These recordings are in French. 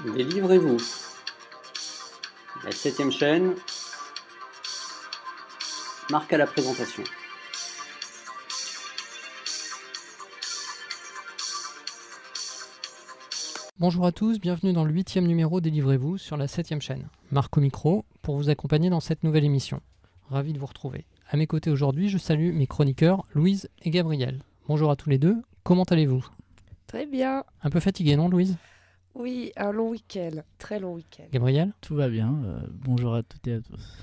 Délivrez-vous. La 7e chaîne marque à la présentation. Bonjour à tous, bienvenue dans le 8e numéro Délivrez-vous sur la 7e chaîne. Marc au micro pour vous accompagner dans cette nouvelle émission. Ravi de vous retrouver. À mes côtés aujourd'hui, je salue mes chroniqueurs Louise et Gabriel. Bonjour à tous les deux, comment allez-vous ? Très bien. Un peu fatigué, non Louise ? Oui, un long week-end, très long week-end. Gabriel ? Tout va bien, bonjour à toutes et à tous.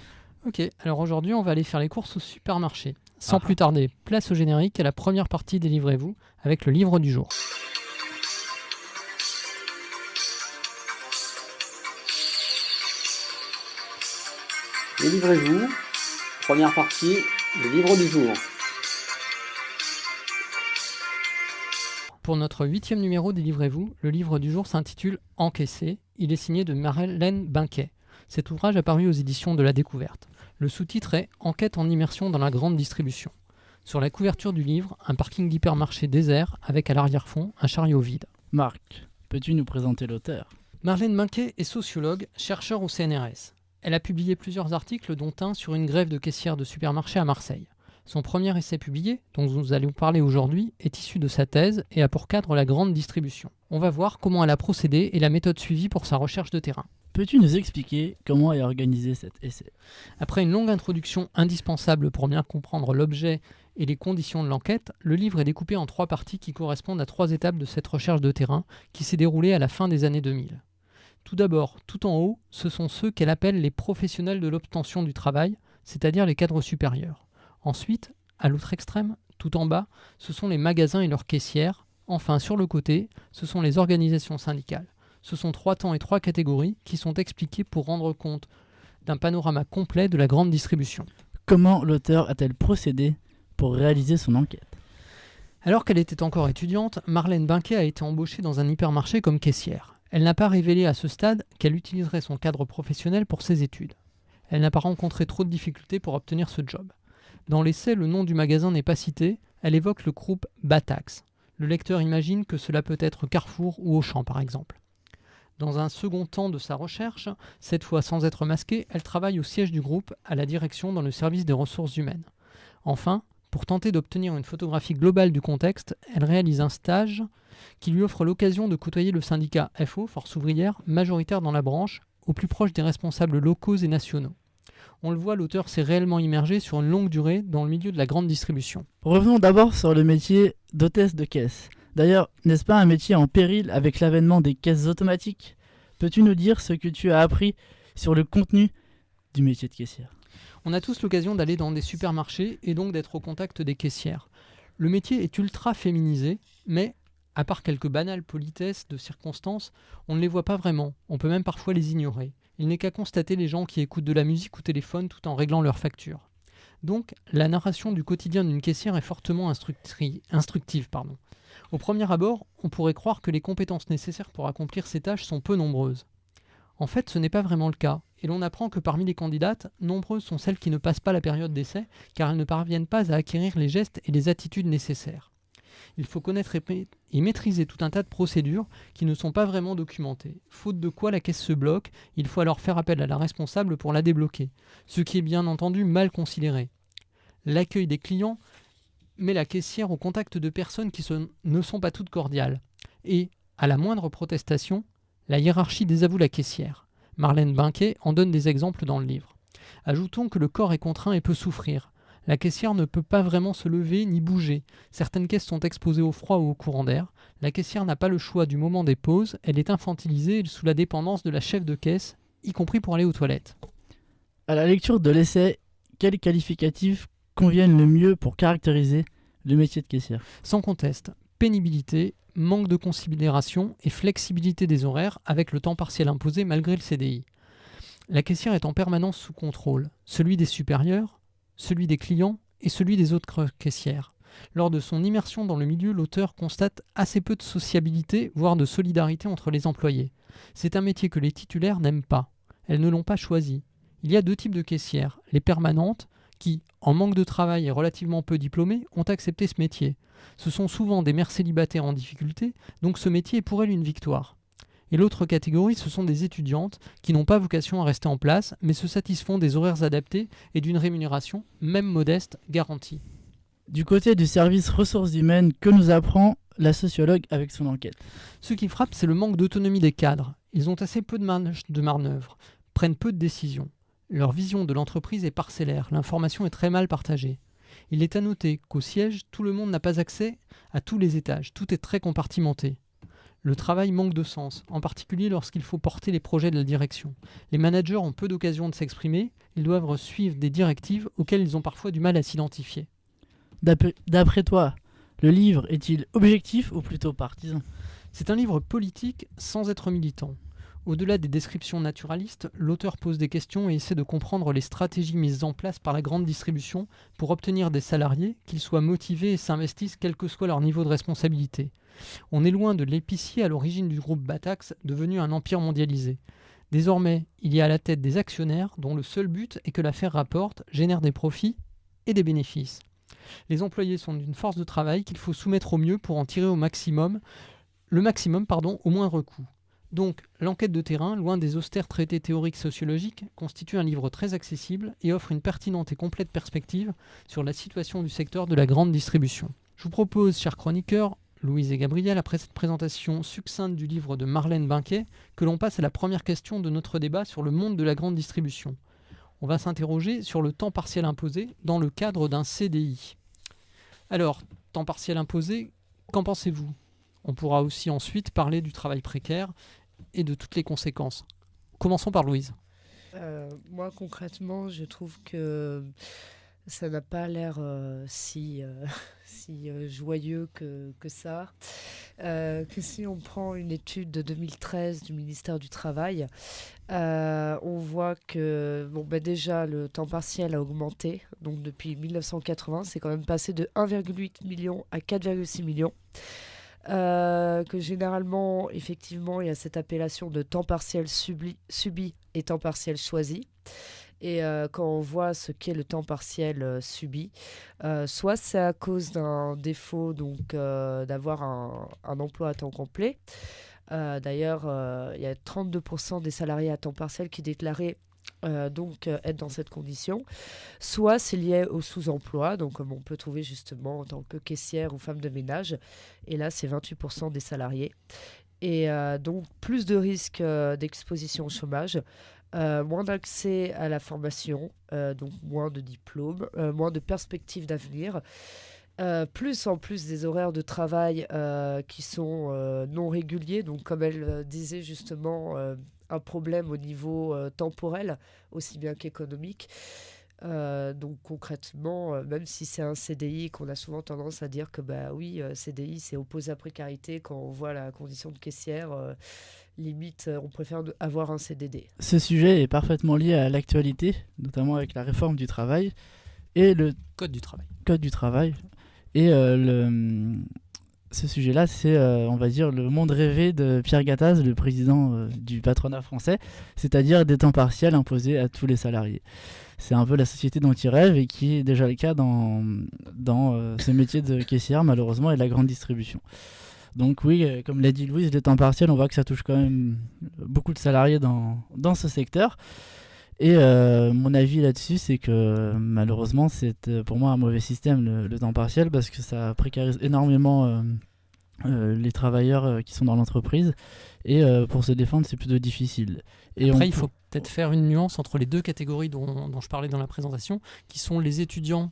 Ok, alors aujourd'hui on va aller faire les courses au supermarché. Sans plus tarder, place au générique à la première partie Délivrez-vous avec le livre du jour. Délivrez-vous. Première partie, le livre du jour. Pour notre 8e numéro Délivrez-vous, le livre du jour s'intitule Encaissé. Il est signé de Marlène Binquet. Cet ouvrage a paru aux éditions de La Découverte. Le sous-titre est Enquête en immersion dans la grande distribution. Sur la couverture du livre, un parking d'hypermarché désert avec à l'arrière-fond un chariot vide. Marc, peux-tu nous présenter l'auteur ? Marlène Binquet est sociologue, chercheur au CNRS. Elle a publié plusieurs articles dont un sur une grève de caissières de supermarché à Marseille. Son premier essai publié, dont nous allons parler aujourd'hui, est issu de sa thèse et a pour cadre la grande distribution. On va voir comment elle a procédé et la méthode suivie pour sa recherche de terrain. Peux-tu nous expliquer comment est organisé cet essai ? Après une longue introduction indispensable pour bien comprendre l'objet et les conditions de l'enquête, le livre est découpé en 3 parties qui correspondent à 3 étapes de cette recherche de terrain qui s'est déroulée à la fin des années 2000. Tout d'abord, tout en haut, ce sont ceux qu'elle appelle les professionnels de l'obtention du travail, c'est-à-dire les cadres supérieurs. Ensuite, à l'autre extrême, tout en bas, ce sont les magasins et leurs caissières. Enfin, sur le côté, ce sont les organisations syndicales. Ce sont 3 temps et 3 catégories qui sont expliquées pour rendre compte d'un panorama complet de la grande distribution. Comment l'auteur a-t-elle procédé pour réaliser son enquête ? Alors qu'elle était encore étudiante, Marlène Binquet a été embauchée dans un hypermarché comme caissière. Elle n'a pas révélé à ce stade qu'elle utiliserait son cadre professionnel pour ses études. Elle n'a pas rencontré trop de difficultés pour obtenir ce job. Dans l'essai, le nom du magasin n'est pas cité, elle évoque le groupe Batax. Le lecteur imagine que cela peut être Carrefour ou Auchan par exemple. Dans un second temps de sa recherche, cette fois sans être masquée, elle travaille au siège du groupe, à la direction dans le service des ressources humaines. Enfin, pour tenter d'obtenir une photographie globale du contexte, elle réalise un stage qui lui offre l'occasion de côtoyer le syndicat FO, Force ouvrière, majoritaire dans la branche, au plus proche des responsables locaux et nationaux. On le voit, l'auteur s'est réellement immergé sur une longue durée dans le milieu de la grande distribution. Revenons d'abord sur le métier d'hôtesse de caisse. D'ailleurs, n'est-ce pas un métier en péril avec l'avènement des caisses automatiques ? Peux-tu nous dire ce que tu as appris sur le contenu du métier de caissière ? On a tous l'occasion d'aller dans des supermarchés et donc d'être au contact des caissières. Le métier est ultra féminisé, mais à part quelques banales politesses de circonstances, on ne les voit pas vraiment, on peut même parfois les ignorer. Il n'est qu'à constater les gens qui écoutent de la musique ou téléphone tout en réglant leurs factures. Donc, la narration du quotidien d'une caissière est fortement instructive. Au premier abord, on pourrait croire que les compétences nécessaires pour accomplir ces tâches sont peu nombreuses. En fait, ce n'est pas vraiment le cas, et l'on apprend que parmi les candidates, nombreuses sont celles qui ne passent pas la période d'essai, car elles ne parviennent pas à acquérir les gestes et les attitudes nécessaires. Il faut connaître et maîtriser tout un tas de procédures qui ne sont pas vraiment documentées, faute de quoi la caisse se bloque, il faut alors faire appel à la responsable pour la débloquer, ce qui est bien entendu mal considéré. L'accueil des clients met la caissière au contact de personnes qui ne sont pas toutes cordiales, et, à la moindre protestation, la hiérarchie désavoue la caissière. Marlène Binquet en donne des exemples dans le livre. Ajoutons que le corps est contraint et peut souffrir. La caissière ne peut pas vraiment se lever ni bouger. Certaines caisses sont exposées au froid ou au courant d'air. La caissière n'a pas le choix du moment des pauses. Elle est infantilisée sous la dépendance de la chef de caisse, y compris pour aller aux toilettes. À la lecture de l'essai, quels qualificatifs conviennent le mieux pour caractériser le métier de caissière ? Sans conteste, pénibilité, manque de considération et flexibilité des horaires avec le temps partiel imposé malgré le CDI. La caissière est en permanence sous contrôle, celui des supérieurs, celui des clients et celui des autres caissières. Lors de son immersion dans le milieu, l'auteur constate assez peu de sociabilité, voire de solidarité entre les employés. C'est un métier que les titulaires n'aiment pas. Elles ne l'ont pas choisi. Il y a 2 types de caissières. Les permanentes, qui, en manque de travail et relativement peu diplômées, ont accepté ce métier. Ce sont souvent des mères célibataires en difficulté, donc ce métier est pour elles une victoire. Et l'autre catégorie, ce sont des étudiantes qui n'ont pas vocation à rester en place, mais se satisfont des horaires adaptés et d'une rémunération, même modeste, garantie. Du côté du service ressources humaines, que nous apprend la sociologue avec son enquête? Ce qui frappe, c'est le manque d'autonomie des cadres. Ils ont assez peu de marge de manœuvre, prennent peu de décisions. Leur vision de l'entreprise est parcellaire, l'information est très mal partagée. Il est à noter qu'au siège, tout le monde n'a pas accès à tous les étages, tout est très compartimenté. Le travail manque de sens, en particulier lorsqu'il faut porter les projets de la direction. Les managers ont peu d'occasion de s'exprimer, ils doivent suivre des directives auxquelles ils ont parfois du mal à s'identifier. D'après toi, le livre est-il objectif ou plutôt partisan? C'est un livre politique sans être militant. Au-delà des descriptions naturalistes, l'auteur pose des questions et essaie de comprendre les stratégies mises en place par la grande distribution pour obtenir des salariés, qu'ils soient motivés et s'investissent quel que soit leur niveau de responsabilité. On est loin de l'épicier à l'origine du groupe Batax, devenu un empire mondialisé. Désormais, il y a à la tête des actionnaires dont le seul but est que l'affaire rapporte, génère des profits et des bénéfices. Les employés sont d'une force de travail qu'il faut soumettre au mieux pour en tirer le maximum au moindre coût. Donc, l'enquête de terrain, loin des austères traités théoriques sociologiques, constitue un livre très accessible et offre une pertinente et complète perspective sur la situation du secteur de la grande distribution. Je vous propose, chers chroniqueurs, Louise et Gabriel, après cette présentation succincte du livre de Marlène Binquet, que l'on passe à la première question de notre débat sur le monde de la grande distribution. On va s'interroger sur le temps partiel imposé dans le cadre d'un CDI. Alors, temps partiel imposé, qu'en pensez-vous ? On pourra aussi ensuite parler du travail précaire et de toutes les conséquences. Commençons par Louise. Moi, concrètement, je trouve que ça n'a pas l'air si joyeux que ça. Que si on prend une étude de 2013 du ministère du Travail, on voit que déjà le temps partiel a augmenté. Donc depuis 1980, c'est quand même passé de 1,8 million à 4,6 millions. Que généralement, effectivement, il y a cette appellation de temps partiel subi et temps partiel choisi. Et quand on voit ce qu'est le temps partiel subi, soit c'est à cause d'un défaut d'avoir un emploi à temps complet. D'ailleurs, il y a 32% des salariés à temps partiel qui déclaraient être dans cette condition. Soit c'est lié au sous-emploi, donc comme on peut trouver justement en tant que caissière ou femme de ménage. Et là, c'est 28% des salariés. Et donc, plus de risques d'exposition au chômage. Moins d'accès à la formation, donc moins de diplômes, moins de perspectives d'avenir, plus en plus des horaires de travail qui sont non réguliers, donc comme elle disait justement, un problème au niveau temporel, aussi bien qu'économique. Donc concrètement, même si c'est un CDI, qu'on a souvent tendance à dire que CDI c'est opposé à précarité, quand on voit la condition de caissière, limite on préfère avoir un CDD. Ce sujet est parfaitement lié à l'actualité, notamment avec la réforme du travail et le Code du travail. Code du travail. Et ce sujet-là, c'est, on va dire, le monde rêvé de Pierre Gattaz, le président du patronat français, c'est-à-dire des temps partiels imposés à tous les salariés. C'est un peu la société dont il rêve et qui est déjà le cas dans ce métier de caissière, malheureusement, et de la grande distribution. Donc oui, comme l'a dit Louise, les temps partiels, on voit que ça touche quand même beaucoup de salariés dans ce secteur. Et mon avis là-dessus, c'est que malheureusement, c'est pour moi un mauvais système, le temps partiel, parce que ça précarise énormément les travailleurs qui sont dans l'entreprise. Et pour se défendre, c'est plutôt difficile. Et après, il faut peut-être faire une nuance entre les deux catégories dont je parlais dans la présentation, qui sont les étudiants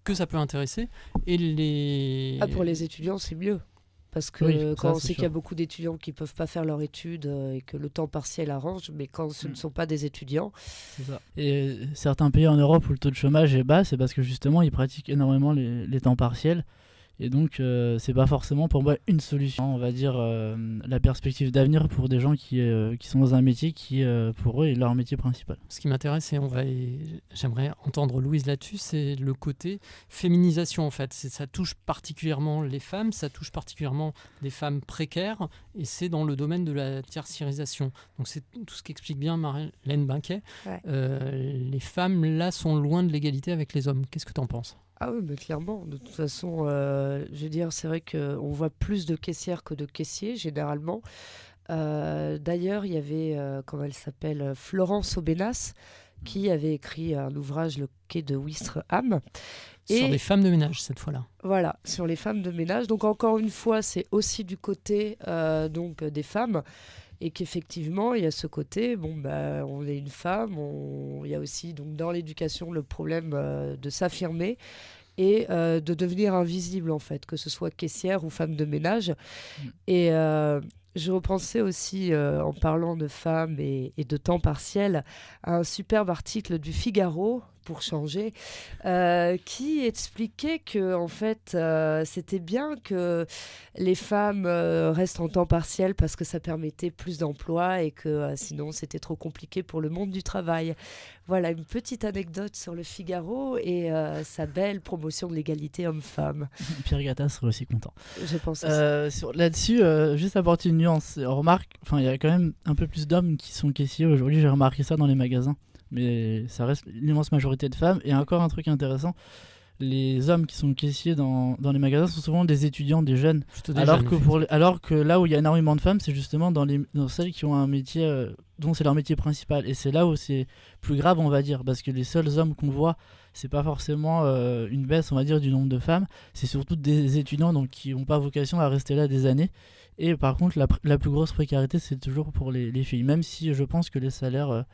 que ça peut intéresser, et les... Pour les étudiants, c'est mieux. Parce que Oui, quand ça, on c'est sait qu'il y a sûr. beaucoup d'étudiants qui ne peuvent pas faire leur étude et que le temps partiel arrange, mais quand ce ne sont pas des étudiants... C'est ça. Et certains pays en Europe où le taux de chômage est bas, c'est parce que justement, ils pratiquent énormément les temps partiels. Et donc, c'est pas forcément pour moi une solution. On va dire la perspective d'avenir pour des gens qui sont dans un métier qui, pour eux, est leur métier principal. Ce qui m'intéresse, et j'aimerais entendre Louise là-dessus, c'est le côté féminisation en fait. Ça touche particulièrement les femmes, ça touche particulièrement des femmes précaires, et c'est dans le domaine de la tertiarisation. Donc c'est tout ce qu'explique bien Marlène Binquet. Ouais. Les femmes là sont loin de l'égalité avec les hommes. Qu'est-ce que tu en penses ? Ah oui, mais clairement. De toute façon, je veux dire, c'est vrai qu'on voit plus de caissières que de caissiers, généralement. D'ailleurs, il y avait, comment elle s'appelle, Florence Aubenas, qui avait écrit un ouvrage, Le quai de Ouistreham. Sur les femmes de ménage, cette fois-là. Voilà, sur les femmes de ménage. Donc encore une fois, c'est aussi du côté donc des femmes, et qu'effectivement, il y a ce côté, on est une femme, il y a aussi donc dans l'éducation le problème de s'affirmer et de devenir invisible en fait, que ce soit caissière ou femme de ménage. Et je repensais aussi, en parlant de femmes et de temps partiel, à un superbe article du Figaro, pour changer, qui expliquait que en fait, c'était bien que les femmes restent en temps partiel parce que ça permettait plus d'emplois et que sinon c'était trop compliqué pour le monde du travail. Voilà une petite anecdote sur le Figaro et sa belle promotion de l'égalité homme-femme. Pierre Gattaz serait aussi content. Je pense aussi. Là-dessus, juste apporter une nuance. On remarque, il y a quand même un peu plus d'hommes qui sont caissiers aujourd'hui. J'ai remarqué ça dans les magasins. Mais ça reste l'immense majorité de femmes. Et encore un truc intéressant, les hommes qui sont caissiers dans les magasins sont souvent des étudiants, des jeunes. Alors que là où il y a énormément de femmes, c'est justement dans celles qui ont un métier dont c'est leur métier principal. Et c'est là où c'est plus grave, on va dire, parce que les seuls hommes qu'on voit, c'est pas forcément une baisse, on va dire, du nombre de femmes. C'est surtout des étudiants donc, qui n'ont pas vocation à rester là des années. Et par contre, la plus grosse précarité, c'est toujours pour les filles. Même si je pense que les salaires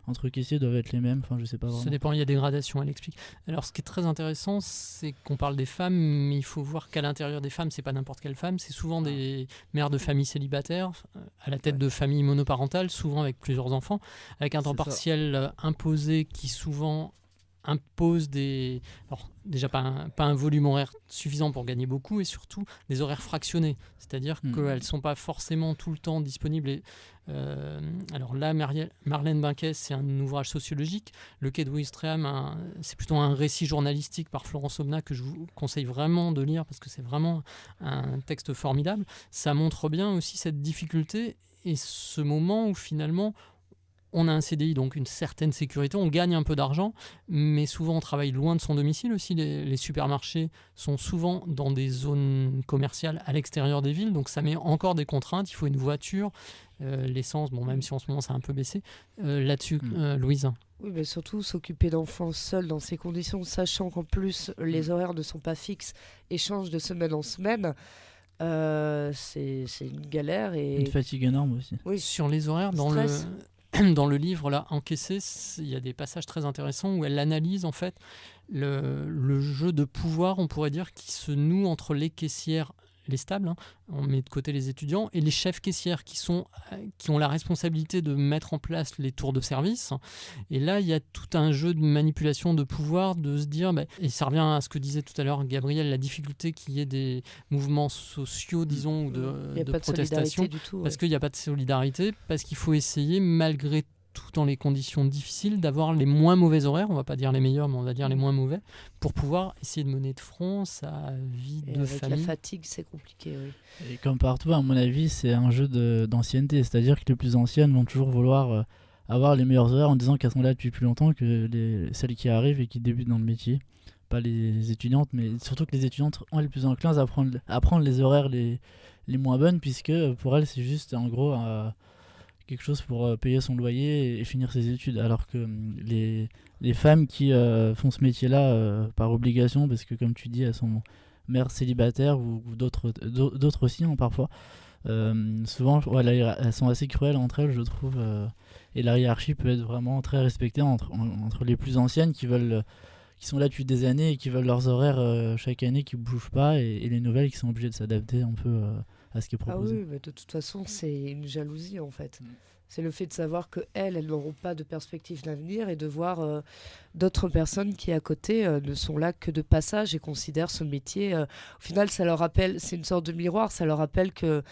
entre caissiers doivent être les mêmes, je sais pas vraiment. Ça dépend, il y a des gradations, elle explique. Alors ce qui est très intéressant, c'est qu'on parle des femmes, mais il faut voir qu'à l'intérieur des femmes, c'est pas n'importe quelle femme, c'est souvent des mères de familles célibataires, à la tête de familles monoparentales, souvent avec plusieurs enfants, avec un temps partiel imposé qui souvent impose alors déjà pas un volume horaire suffisant pour gagner beaucoup et surtout des horaires fractionnés, c'est-à-dire qu'elles ne sont pas forcément tout le temps disponibles. Alors là, Marlène Binquès, c'est un ouvrage sociologique. Le quai de Ouistreham, c'est plutôt un récit journalistique par Florence Aubenas que je vous conseille vraiment de lire parce que c'est vraiment un texte formidable. Ça montre bien aussi cette difficulté et ce moment où finalement on a un CDI, donc une certaine sécurité, on gagne un peu d'argent, mais souvent on travaille loin de son domicile aussi. Les supermarchés sont souvent dans des zones commerciales à l'extérieur des villes, donc ça met encore des contraintes. Il faut une voiture, l'essence, même si en ce moment ça a un peu baissé. Là-dessus, Louise. Oui, mais surtout s'occuper d'enfants seuls dans ces conditions, sachant qu'en plus les horaires ne sont pas fixes et changent de semaine en semaine. C'est une galère et une fatigue énorme aussi. Oui. Sur les horaires, dans le livre là, Encaissé, il y a des passages très intéressants où elle analyse en fait le jeu de pouvoir, on pourrait dire, qui se noue entre les caissières, les stables, on met de côté les étudiants, et les chefs caissières qui ont la responsabilité de mettre en place les tours de service. Et là, il y a tout un jeu de manipulation de pouvoir, de se dire, et ça revient à ce que disait tout à l'heure Gabriel, la difficulté qu'il y ait des mouvements sociaux, disons, ou de protestation, parce qu'il n'y a pas de solidarité, parce qu'il faut essayer, malgré tout, dans les conditions difficiles, d'avoir les moins mauvais horaires, on va pas dire les meilleurs, mais on va dire les moins mauvais, pour pouvoir essayer de mener de front sa vie de avec famille. La fatigue, c'est compliqué, oui. Et comme partout, à mon avis, c'est un jeu d'ancienneté, c'est-à-dire que les plus anciennes vont toujours vouloir avoir les meilleurs horaires en disant qu'elles sont là depuis plus longtemps que celles qui arrivent et qui débutent dans le métier. Pas les étudiantes, mais surtout que les étudiantes ont les plus enclins à prendre les horaires les moins bonnes, puisque pour elles, c'est juste en gros quelque chose pour payer son loyer et finir ses études, alors que les femmes qui font ce métier-là par obligation, parce que comme tu dis, elles sont mères célibataires ou d'autres aussi parfois, souvent elles sont assez cruelles entre elles, je trouve, et la hiérarchie peut être vraiment très respectée entre les plus anciennes qui sont là depuis des années et qui veulent leurs horaires chaque année qui ne bougent pas, et les nouvelles qui sont obligées de s'adapter un peu à ce qui est proposé. Ah oui, mais de toute façon, c'est une jalousie en fait. C'est le fait de savoir qu'elles n'auront pas de perspective d'avenir et de voir d'autres personnes qui à côté ne sont là que de passage et considèrent ce métier. Au final, ça leur rappelle, c'est une sorte de miroir, ça leur rappelle que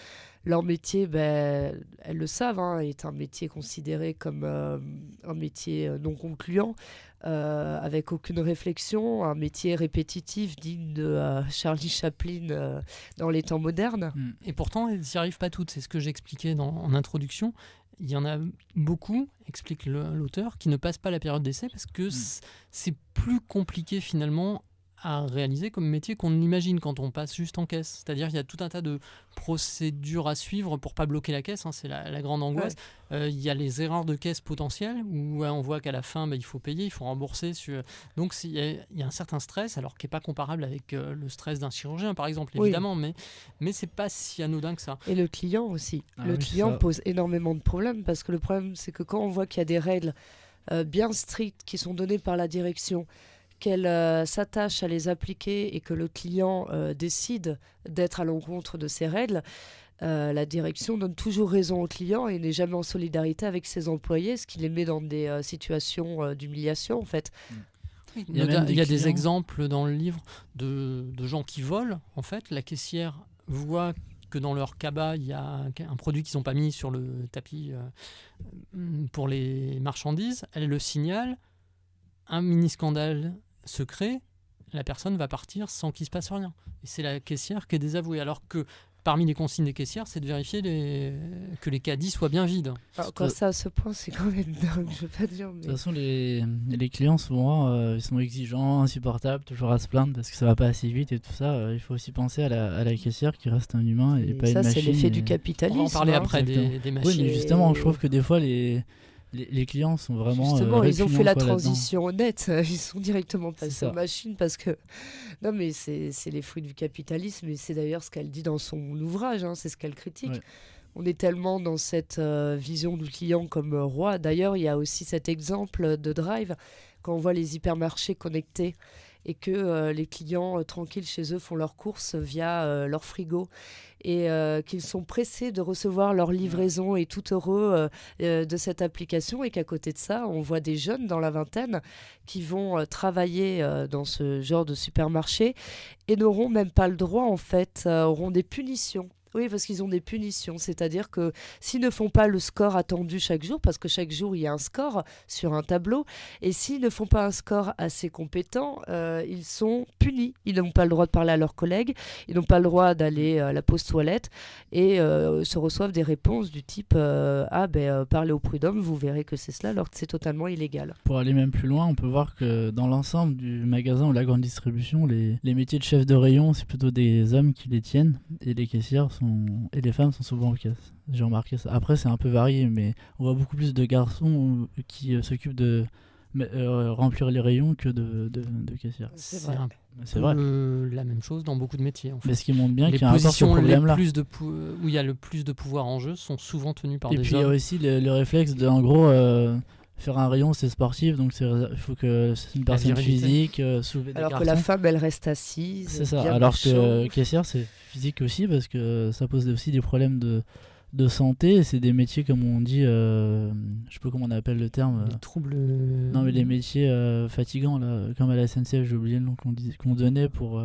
leur métier, elles le savent, est un métier considéré comme un métier non concluant, avec aucune réflexion, un métier répétitif digne de Charlie Chaplin dans les temps modernes. Et pourtant, elles n'y arrivent pas toutes, c'est ce que j'expliquais en introduction. Il y en a beaucoup, explique l'auteur, qui ne passent pas la période d'essai parce que c'est plus compliqué finalement à réaliser comme métier qu'on imagine quand on passe juste en caisse. C'est-à-dire qu'il y a tout un tas de procédures à suivre pour pas bloquer la caisse, hein, c'est la grande angoisse. Il y a les erreurs de caisse potentielles où on voit qu'à la fin il faut payer, il faut rembourser. Donc il y a un certain stress, alors qui n'est pas comparable avec le stress d'un chirurgien par exemple, évidemment, mais c'est pas si anodin que ça. Et le client aussi. Le Oui, client pose énormément de problèmes parce que le problème c'est que quand on voit qu'il y a des règles bien strictes qui sont données par la direction, qu'elle s'attache à les appliquer et que le client décide d'être à l'encontre de ces règles, la direction donne toujours raison au client et n'est jamais en solidarité avec ses employés, ce qui les met dans des situations d'humiliation en fait. Oui, il y a des exemples dans le livre de gens qui volent. En fait, la caissière voit que dans leur cabas, il y a un produit qu'ils n'ont pas mis sur le tapis pour les marchandises. Elle le signale, un mini-scandale se crée, la personne va partir sans qu'il se passe rien. Et c'est la caissière qui est désavouée. Alors que parmi les consignes des caissières, c'est de vérifier que les caddies soient bien vides. Alors, quand ça à ce point, c'est quand même dingue, je veux pas dire. Mais... De toute façon, les clients, souvent, ils sont exigeants, insupportables, toujours à se plaindre parce que ça va pas assez vite et tout ça. Il faut aussi penser à la caissière qui reste un humain et pas une machine. Ça, c'est l'effet du capitalisme. On va en parler après des machines. Oui, mais justement, je trouve que des fois, les clients sont vraiment. Justement, ils ont fait la là-dedans. transition honnête. Ils sont directement passés aux machines parce que. Non, mais c'est les fruits du capitalisme et c'est d'ailleurs ce qu'elle dit dans son ouvrage. Hein, c'est ce qu'elle critique. Ouais. On est tellement dans cette vision du client comme roi. D'ailleurs, il y a aussi cet exemple de Drive quand on voit les hypermarchés connectés et que les clients tranquilles chez eux font leurs courses via leur frigo et qu'ils sont pressés de recevoir leur livraison et tout heureux de cette application et qu'à côté de ça, on voit des jeunes dans la vingtaine qui vont travailler dans ce genre de supermarché et n'auront même pas le droit en fait, auront des punitions. Oui, parce qu'ils ont des punitions, c'est-à-dire que s'ils ne font pas le score attendu chaque jour, parce que chaque jour il y a un score sur un tableau, et s'ils ne font pas un score assez compétent, ils sont punis. Ils n'ont pas le droit de parler à leurs collègues, ils n'ont pas le droit d'aller à la pause toilette, et se reçoivent des réponses du type parlez au prud'homme, vous verrez que c'est cela, alors que c'est totalement illégal. Pour aller même plus loin, on peut voir que dans l'ensemble du magasin ou la grande distribution, les métiers de chef de rayon, c'est plutôt des hommes qui les tiennent, et les caissières et les femmes sont souvent en caisse. J'ai remarqué ça. Après, c'est un peu varié, mais on voit beaucoup plus de garçons qui s'occupent de remplir les rayons que de caissières. C'est vrai. C'est vrai. La même chose dans beaucoup de métiers. En fait. Mais ce qui montre bien les qu'il y a encore ce positions problème-là. où il y a le plus de pouvoir en jeu sont souvent tenues par Et des puis il y hommes. a aussi le réflexe de, en gros, faire un rayon, c'est sportif, donc il faut que c'est une personne virilité. physique, soulever des Alors cartons. que la femme, elle reste assise. C'est ça. bien Alors au chaud. que caissière, c'est physique aussi parce que ça pose aussi des problèmes de santé. Et c'est des métiers, comme on dit, je sais pas comment on appelle le terme. Les troubles. Non, mais les métiers fatigants, là, comme à la SNCF, j'ai oublié le nom qu'on donnait pour.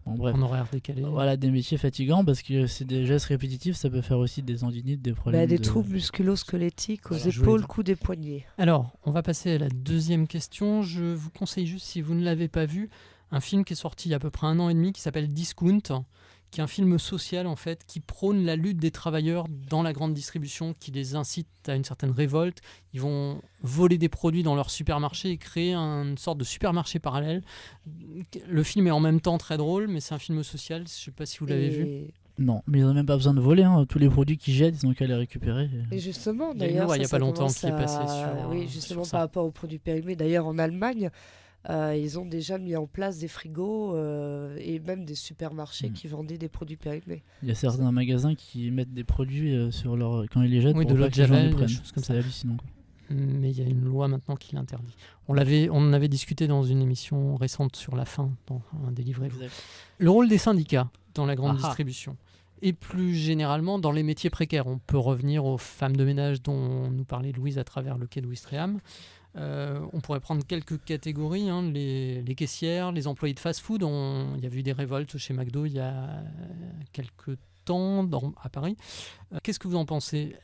Bon, bref. En horaire décalé. Voilà, des métiers fatigants parce que c'est des gestes répétitifs, ça peut faire aussi des tendinites, des problèmes. Des troubles musculo-squelettiques aux Voilà, je épaules, voulais- coudes et poignets. Alors, on va passer à la deuxième question. Je vous conseille juste, si vous ne l'avez pas vu, un film qui est sorti il y a à peu près 1 an et demi qui s'appelle Discount, qui est un film social en fait, qui prône la lutte des travailleurs dans la grande distribution, qui les incite à une certaine révolte. Ils vont voler des produits dans leur supermarché et créer une sorte de supermarché parallèle. Le film est en même temps très drôle, mais c'est un film social. Je ne sais pas si vous l'avez vu. Et- Non, mais ils n'ont même pas besoin de voler. Hein. Tous les produits qu'ils jettent, ils ont qu'à les récupérer. Et justement, Il y a une d'ailleurs, loi il y a ça pas longtemps commence qui est passée Oui, sur justement ça. par rapport aux produits périmés. D'ailleurs, en Allemagne, ils ont déjà mis en place des frigos et même des supermarchés qui vendaient des produits périmés. Il y a certains magasins qui mettent des produits sur leur quand ils les jettent Oui, pour de pas l'eau de que les gens Javel, les des prennent. choses comme C'est hallucinant. Quoi. Mais il y a une loi maintenant qui l'interdit. On en avait discuté dans une émission récente sur la faim, dans un délivré. Le rôle des syndicats dans la grande distribution. Et plus généralement dans les métiers précaires. On peut revenir aux femmes de ménage dont nous parlait Louise à travers le quai de Ouistreham. On pourrait prendre quelques catégories, hein, les caissières, les employés de fast-food. Il y a eu des révoltes chez McDo il y a quelques temps à Paris. Qu'est-ce que vous en pensez ?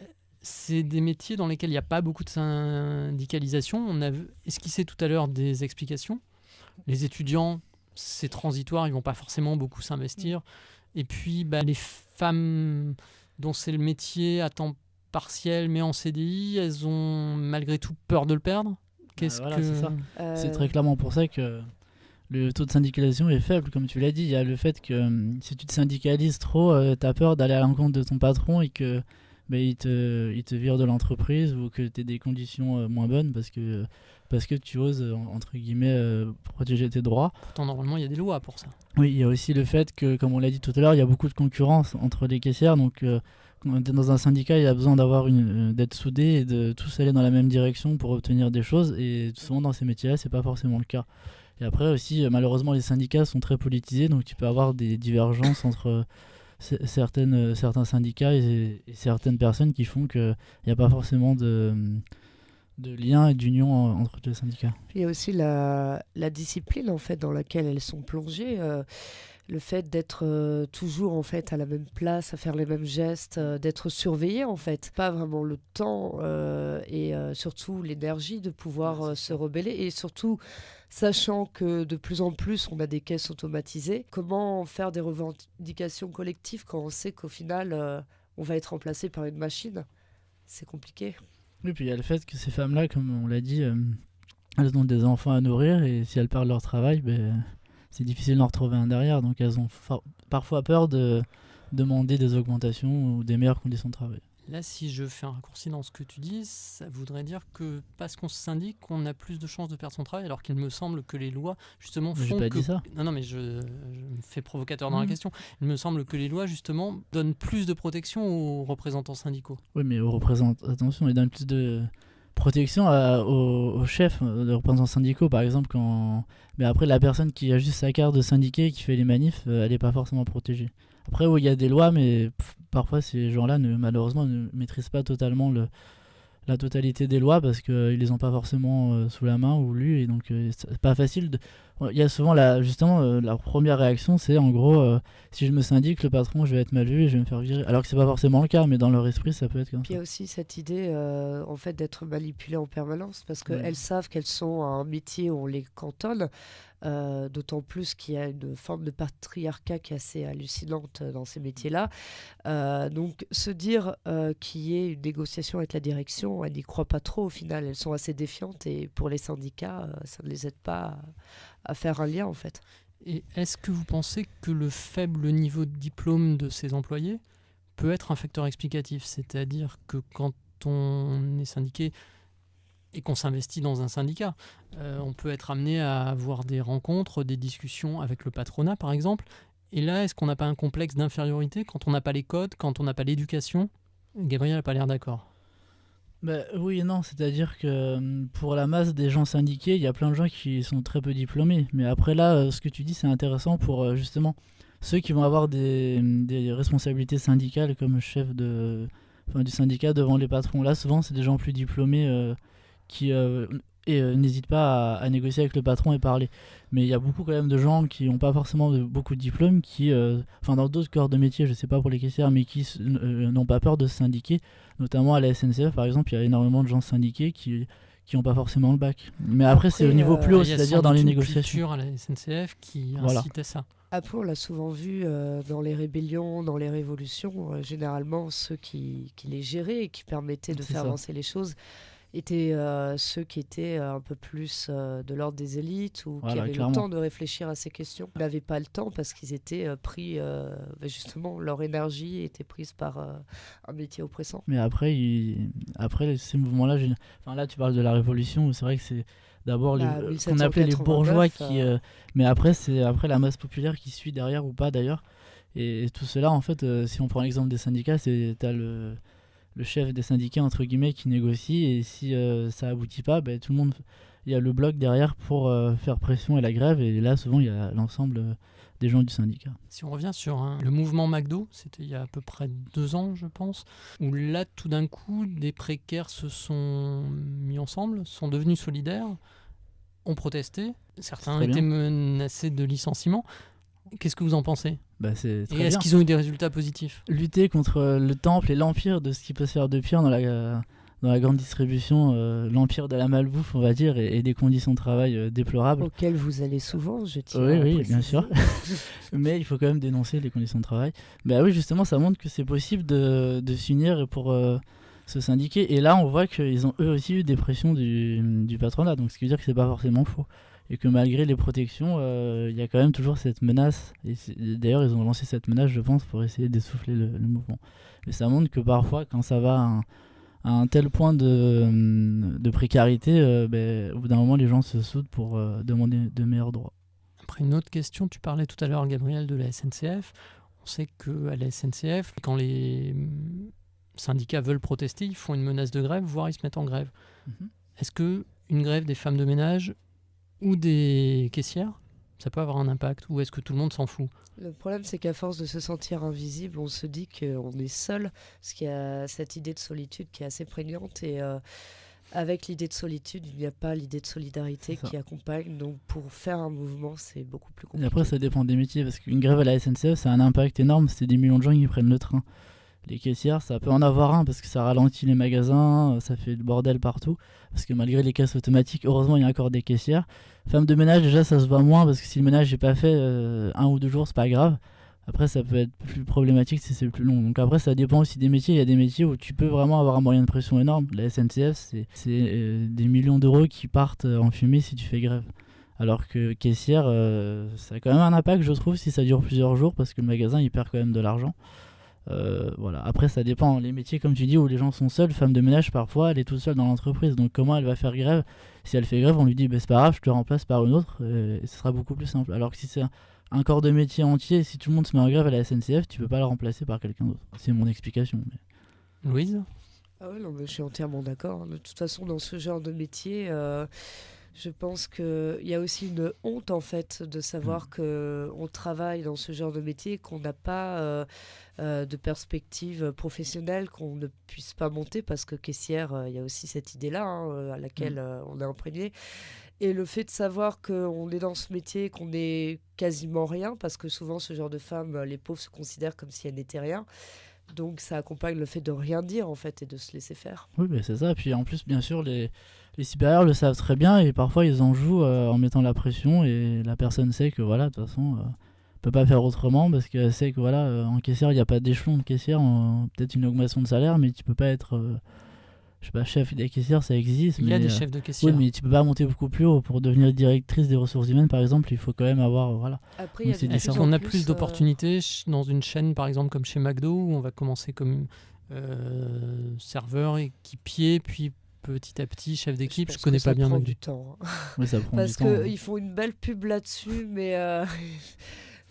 C'est des métiers dans lesquels il n'y a pas beaucoup de syndicalisation. On a esquissé tout à l'heure des explications. Les étudiants, c'est transitoire, ils ne vont pas forcément beaucoup s'investir. Et puis, les femmes dont c'est le métier à temps partiel mais en CDI, elles ont malgré tout peur de le perdre. Voilà, c'est ça. Euh, C'est très clairement pour ça que le taux de syndicalisation est faible, comme tu l'as dit. Il y a le fait que si tu te syndicalises trop, tu as peur d'aller à l'encontre de ton patron et que il te vire de l'entreprise ou que tu aies des conditions moins bonnes parce que tu oses, entre guillemets, protéger tes droits. Pourtant, normalement, il y a des lois pour ça. Oui, il y a aussi le fait que, comme on l'a dit tout à l'heure, il y a beaucoup de concurrence entre les caissières. Donc, quand on est dans un syndicat, il y a besoin d'être soudé et de tous aller dans la même direction pour obtenir des choses. Et souvent, dans ces métiers-là, c'est pas forcément le cas. Et après aussi, malheureusement, les syndicats sont très politisés. Donc, tu peux avoir des divergences entre certains syndicats et certaines personnes qui font qu'il n'y a pas forcément de lien et d'union entre les syndicats. Il y a aussi la discipline en fait dans laquelle elles sont plongées, le fait d'être toujours en fait à la même place, à faire les mêmes gestes, d'être surveillé en fait, pas vraiment le temps et surtout l'énergie de pouvoir se rebeller et surtout sachant que de plus en plus on a des caisses automatisées, comment faire des revendications collectives quand on sait qu'au final on va être remplacé par une machine, c'est compliqué. Oui, puis il y a le fait que ces femmes-là, comme on l'a dit, elles ont des enfants à nourrir et si elles perdent leur travail, c'est difficile d'en retrouver un derrière. Donc elles ont parfois peur de demander des augmentations ou des meilleures conditions de travail. Là, si je fais un raccourci dans ce que tu dis, ça voudrait dire que parce qu'on se syndique, on a plus de chances de perdre son travail, alors qu'il me semble que les lois, justement, Mais font j'ai pas que... dit ça. Non, mais je me fais provocateur dans la question. Il me semble que les lois, justement, donnent plus de protection aux représentants syndicaux. Oui, mais attention, ils donnent plus de protection aux chefs de représentants syndicaux, par exemple. Mais après, la personne qui a juste sa carte de syndiqué et qui fait les manifs, elle n'est pas forcément protégée. Après, oui, il y a des lois, mais parfois, ces gens-là, malheureusement, ne maîtrisent pas totalement la totalité des lois parce qu'ils les ont pas forcément sous la main ou lues. Et donc, c'est pas facile. Il y a souvent, la première réaction, c'est en gros, si je me syndique, le patron, je vais être mal vu et je vais me faire virer. Alors que c'est pas forcément le cas, mais dans leur esprit, ça peut être comme Puis il y a aussi cette idée, en fait, d'être manipulée en permanence parce qu'elles savent qu'elles sont à un métier où on les cantonne. D'autant plus qu'il y a une forme de patriarcat qui est assez hallucinante dans ces métiers-là. Donc se dire qu'il y ait une négociation avec la direction, elles n'y croient pas trop au final. Elles sont assez défiantes et pour les syndicats, ça ne les aide pas à faire un lien en fait. Et est-ce que vous pensez que le faible niveau de diplôme de ces employés peut être un facteur explicatif ? C'est-à-dire que quand on est syndiqué et qu'on s'investit dans un syndicat, on peut être amené à avoir des rencontres, des discussions avec le patronat par exemple. Et là, est-ce qu'on n'a pas un complexe d'infériorité quand on n'a pas les codes, quand on n'a pas l'éducation ? Gabriel n'a pas l'air d'accord. Oui et non, c'est-à-dire que pour la masse des gens syndiqués, il y a plein de gens qui sont très peu diplômés. Mais après là, ce que tu dis, c'est intéressant pour justement ceux qui vont avoir des responsabilités syndicales comme chef du syndicat devant les patrons. Là, souvent, c'est des gens plus diplômés qui n'hésitent pas à négocier avec le patron et parler. Mais il y a beaucoup quand même de gens qui n'ont pas forcément beaucoup de diplômes, qui, dans d'autres corps de métier, je ne sais pas pour les caissières, mais qui n'ont pas peur de se syndiquer. Notamment à la SNCF, par exemple, il y a énormément de gens syndiqués qui n'ont pas forcément le bac. Mais après c'est au niveau plus haut, c'est-à-dire dans les négociations. Il y a une culture à la SNCF qui incite à ça. Après, on l'a souvent vu dans les rébellions, dans les révolutions, généralement ceux qui les géraient et qui permettaient de faire avancer les choses étaient ceux qui étaient un peu plus de l'ordre des élites ou qui avaient clairement le temps de réfléchir à ces questions. Ils n'avaient pas le temps parce qu'ils étaient pris, justement, leur énergie était prise par un métier oppressant. Mais après ces mouvements-là, là tu parles de la révolution, où c'est vrai que c'est d'abord ce qu'on appelait les bourgeois mais après c'est la masse populaire qui suit derrière ou pas d'ailleurs. Et tout cela, en fait, si on prend l'exemple des syndicats, t'as le chef des syndiqués entre guillemets qui négocie et si ça aboutit pas, tout le monde, il y a le bloc derrière pour faire pression et la grève, et là souvent il y a l'ensemble des gens du syndicat. Si on revient sur le mouvement McDo, c'était il y a à peu près 2 ans je pense, où là tout d'un coup des précaires se sont mis ensemble, sont devenus solidaires, ont protesté, certains étaient menacés de licenciement. Qu'est-ce que vous en pensez ? C'est très et est-ce bien. qu'ils ont eu des résultats positifs ? Lutter contre le temple et l'empire de ce qui peut se faire de pire dans la grande distribution, l'empire de la malbouffe, on va dire, et des conditions de travail déplorables. Auxquelles vous allez souvent, je tiens à préciser. Bien sûr. Mais il faut quand même dénoncer les conditions de travail. Oui, justement, ça montre que c'est possible de s'unir pour se syndiquer. Et là, on voit qu'ils ont eux aussi eu des pressions du patronat. Donc, ce qui veut dire que c'est pas forcément faux. et que malgré les protections, il y a quand même toujours cette menace. Et d'ailleurs, ils ont lancé cette menace, je pense, pour essayer d'essouffler le mouvement. Mais ça montre que parfois, quand ça va à un tel point de précarité, au bout d'un moment, les gens se soudent pour demander de meilleurs droits. Après, une autre question, tu parlais tout à l'heure, Gabriel, de la SNCF. On sait qu'à la SNCF, quand les syndicats veulent protester, ils font une menace de grève, voire ils se mettent en grève. Est-ce qu'une grève des femmes de ménage ou des caissières, ça peut avoir un impact, ou est-ce que tout le monde s'en fout? Le problème, c'est qu'à force de se sentir invisible, on se dit qu'on est seul, parce qu'il y a cette idée de solitude qui est assez prégnante, et avec l'idée de solitude, il n'y a pas l'idée de solidarité qui accompagne, donc pour faire un mouvement, c'est beaucoup plus compliqué. Et après, ça dépend des métiers, parce qu'une grève à la SNCF, ça a un impact énorme, c'est des millions de gens qui prennent le train. Les caissières, ça peut en avoir un, parce que ça ralentit les magasins, ça fait le bordel partout, parce que malgré les caisses automatiques, heureusement, il y a encore des caissières. Femmes de ménage, déjà, ça se voit moins, parce que si le ménage n'est pas fait 1 ou 2 jours, c'est pas grave. Après, ça peut être plus problématique si c'est plus long. Donc après, ça dépend aussi des métiers. Il y a des métiers où tu peux vraiment avoir un moyen de pression énorme. La SNCF, c'est des millions d'euros qui partent en fumée si tu fais grève. Alors que caissière, ça a quand même un impact, je trouve, si ça dure plusieurs jours, parce que le magasin, il perd quand même de l'argent. Voilà. Après, ça dépend. Les métiers, comme tu dis, où les gens sont seuls, femme de ménage, parfois, elle est toute seule dans l'entreprise. Donc comment elle va faire grève? Si elle fait grève, on lui dit, c'est pas grave, je te remplace par une autre, et ce sera beaucoup plus simple. Alors que si c'est un corps de métier entier, si tout le monde se met en grève à la SNCF, tu peux pas le remplacer par quelqu'un d'autre. C'est mon explication. Mais... Louise? Ah ouais, non, mais je suis entièrement d'accord. De toute façon, dans ce genre de métier, je pense qu'il y a aussi une honte, en fait, de savoir qu'on travaille dans ce genre de métier, qu'on n'a pas de perspective professionnelle, qu'on ne puisse pas monter, parce que caissière, il y a aussi cette idée-là à laquelle on est imprégné. Et le fait de savoir qu'on est dans ce métier, qu'on n'est quasiment rien, parce que souvent, ce genre de femmes, les pauvres se considèrent comme si elles n'étaient rien. Donc, ça accompagne le fait de rien dire, en fait, et de se laisser faire. Oui, mais c'est ça. Et puis, en plus, bien sûr, les supérieurs le savent très bien, et parfois, ils en jouent en mettant la pression, et la personne sait que, voilà, de toute façon, peut pas faire autrement, parce qu'elle sait que, voilà, en caissière, il n'y a pas d'échelon de caissière, peut-être une augmentation de salaire, mais tu peux pas être... je sais pas, chef des caissières, ça existe. Il y a des chefs de caissières. Oui, mais tu peux pas monter beaucoup plus haut. Pour devenir directrice des ressources humaines, par exemple, il faut quand même avoir... Voilà. Après, Est-ce qu'on a plus d'opportunités dans une chaîne, par exemple, comme chez McDo, où on va commencer comme serveur, équipier, puis petit à petit chef d'équipe? Je connais pas bien McDo. McDo. Du temps. Oui, ça prend Parce du temps. qu'ils font une belle pub là-dessus, mais...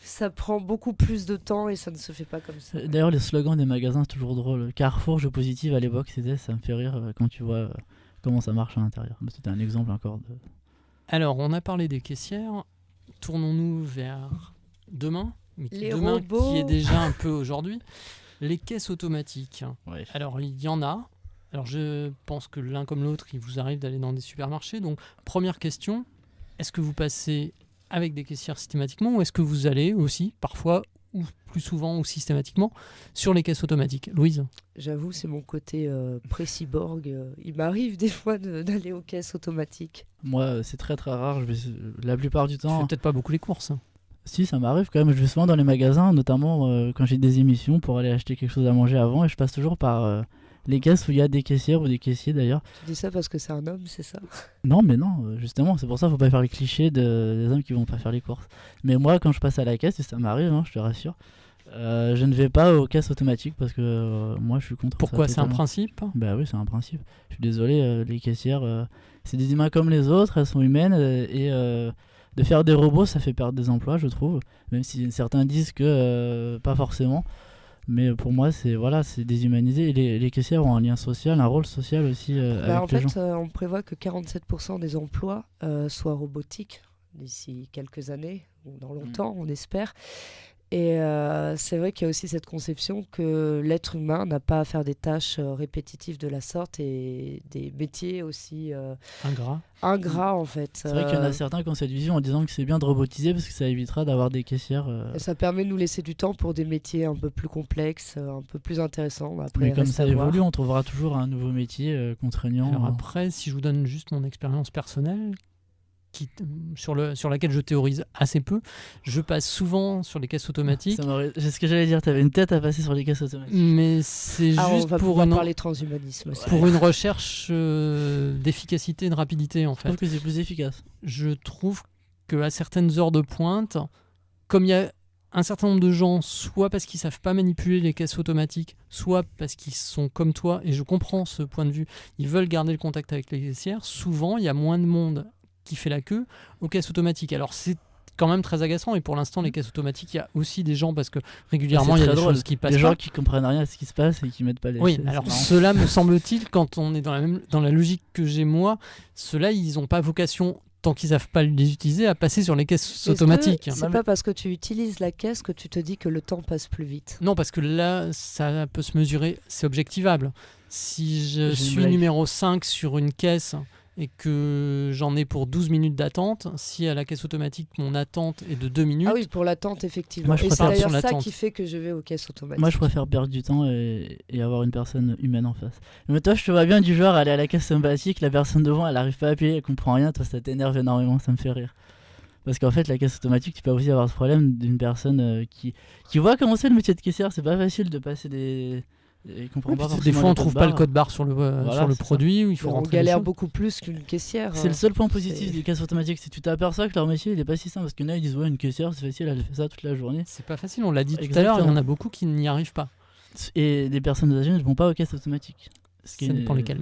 ça prend beaucoup plus de temps et ça ne se fait pas comme ça. D'ailleurs, les slogans des magasins, c'est toujours drôle. Carrefour, je positive à l'époque, ça me fait rire quand tu vois comment ça marche à l'intérieur. C'était un exemple encore de... Alors, on a parlé des caissières. Tournons-nous vers demain, mais demain robots. Qui est déjà un peu aujourd'hui. Les caisses automatiques. Ouais. Alors, il y en a. Alors, je pense que l'un comme l'autre, il vous arrive d'aller dans des supermarchés. Donc, première question, est-ce que vous passez avec des caissières systématiquement, ou est-ce que vous allez aussi, parfois, ou plus souvent, ou systématiquement, sur les caisses automatiques? Louise? J'avoue, c'est mon côté pré-cyborg. Il m'arrive des fois d'aller aux caisses automatiques. Moi, c'est très très rare. La plupart du Tu temps... fais peut-être pas beaucoup les courses. Si, ça m'arrive quand même. Je vais souvent dans les magasins, notamment quand j'ai des émissions pour aller acheter quelque chose à manger avant, et je passe toujours par les caisses où il y a des caissières ou des caissiers d'ailleurs. Tu dis ça parce que c'est un homme, c'est ça? Non, mais non, justement, c'est pour ça qu'il faut pas faire les clichés des hommes qui vont pas faire les courses. Mais moi, quand je passe à la caisse, et ça m'arrive, je te rassure, je ne vais pas aux caisses automatiques parce que moi, je suis contre. Pourquoi? ça, C'est un totalement. principe? Bah oui, c'est un principe. Je suis désolé, les caissières, c'est des humains comme les autres, elles sont humaines, et de faire des robots, ça fait perdre des emplois, je trouve. Même si certains disent que pas forcément. Mais pour moi, c'est déshumanisé. Et les caissières ont un lien social, un rôle social aussi avec les gens. On prévoit que 47% des emplois soient robotiques d'ici quelques années, ou dans longtemps, on espère. Et c'est vrai qu'il y a aussi cette conception que l'être humain n'a pas à faire des tâches répétitives de la sorte et des métiers aussi ingrats en fait. C'est vrai qu'il y en a certains qui ont cette vision en disant que c'est bien de robotiser parce que ça évitera d'avoir des caissières. Et ça permet de nous laisser du temps pour des métiers un peu plus complexes, un peu plus intéressants. Après, mais comme ça évolue, on trouvera toujours un nouveau métier contraignant. Alors après, si je vous donne juste mon expérience personnelle, sur laquelle je théorise assez peu. Je passe souvent sur les caisses automatiques. C'est ce que j'allais dire, tu avais une tête à passer sur les caisses automatiques. Mais c'est on juste va pour pouvoir parler transhumanisme aussi. pour une recherche d'efficacité et de rapidité, en Je trouve fait. que c'est plus efficace. Je trouve qu'à certaines heures de pointe, comme il y a un certain nombre de gens, soit parce qu'ils savent pas manipuler les caisses automatiques, soit parce qu'ils sont comme toi, et je comprends ce point de vue, ils veulent garder le contact avec les caissières, souvent il y a moins de monde qui fait la queue aux caisses automatiques. Alors c'est quand même très agaçant, et pour l'instant les caisses automatiques, il y a aussi des gens, parce que régulièrement il y a très des drôle. choses qui passent Les pas. gens qui comprennent rien à ce qui se passe et qui mettent pas les. Oui, c'est alors marrant. cela me semble-t-il, quand on est dans la logique que j'ai moi, ceux-là ils n'ont pas vocation, tant qu'ils savent pas les utiliser, à passer sur les caisses Est-ce que automatiques. C'est pas parce que tu utilises la caisse que tu te dis que le temps passe plus vite. Non, parce que là, ça peut se mesurer, c'est objectivable. Si je J'ai une suis blague. numéro 5 sur une caisse et que j'en ai pour 12 minutes d'attente, si à la caisse automatique, mon attente est de 2 minutes, Ah oui, pour l'attente, effectivement. Moi, je Et c'est préfère d'ailleurs sur ça l'attente. qui fait que je vais aux caisses automatiques. Moi, je préfère perdre du temps et avoir une personne humaine en face. Mais toi, je te vois bien du genre aller à la caisse automatique, la personne devant, elle arrive pas à payer, elle comprend rien, toi, ça t'énerve énormément, ça me fait rire. Parce qu'en fait, la caisse automatique, tu peux aussi avoir ce problème d'une personne qui voit comment c'est le métier de caissière. C'est pas facile de passer des. Il comprend oui, pas des forcément fois on le trouve code pas le barre. code barre sur le Voilà, c'est ça. produit, où il faut on rentrer galère les choses. beaucoup plus qu'une caissière. C'est le seul point positif C'est- des caisses automatiques, c'est que tu t'aperçois que leur métier il est pas si simple. Parce qu'il y en a ils disent ouais, une caissière c'est facile, elle fait ça toute la journée. C'est pas facile, on l'a dit tout à l'heure, il y en a beaucoup qui n'y arrivent pas. Et les personnes âgées ne vont pas aux caisses automatiques. Ce qui Ça est- dépend lesquels.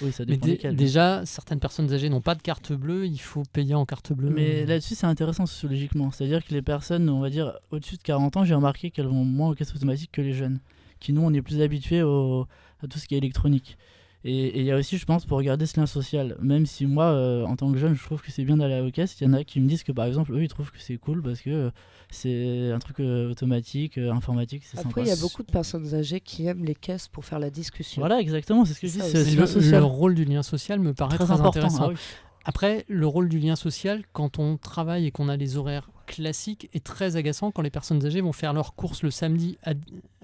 Oui, ça Mais dépend lesquels. déjà, certaines personnes âgées n'ont pas de carte bleue, il faut payer en carte bleue. Mais là-dessus, c'est intéressant sociologiquement. C'est-à-dire que les personnes, on va dire, au-dessus de 40 ans, j'ai remarqué qu'elles vont moins aux caisses automatiques que les jeunes. Qui, nous, on est plus habitués à tout ce qui est électronique. Et il y a aussi, je pense, pour regarder ce lien social. Même si moi, en tant que jeune, je trouve que c'est bien d'aller aux caisses, il y en a qui me disent que, par exemple, eux, ils trouvent que c'est cool parce que c'est un truc automatique, informatique, c'est sympa. Après, il y a beaucoup de personnes âgées qui aiment les caisses pour faire la discussion. Voilà, exactement, c'est ce que je dis. Ça C'est aussi. ce lien le social. rôle du lien social me paraît très, important. intéressant. Ah oui. Après, le rôle du lien social, quand on travaille et qu'on a les horaires classiques, est très agaçant quand les personnes âgées vont faire leurs courses le samedi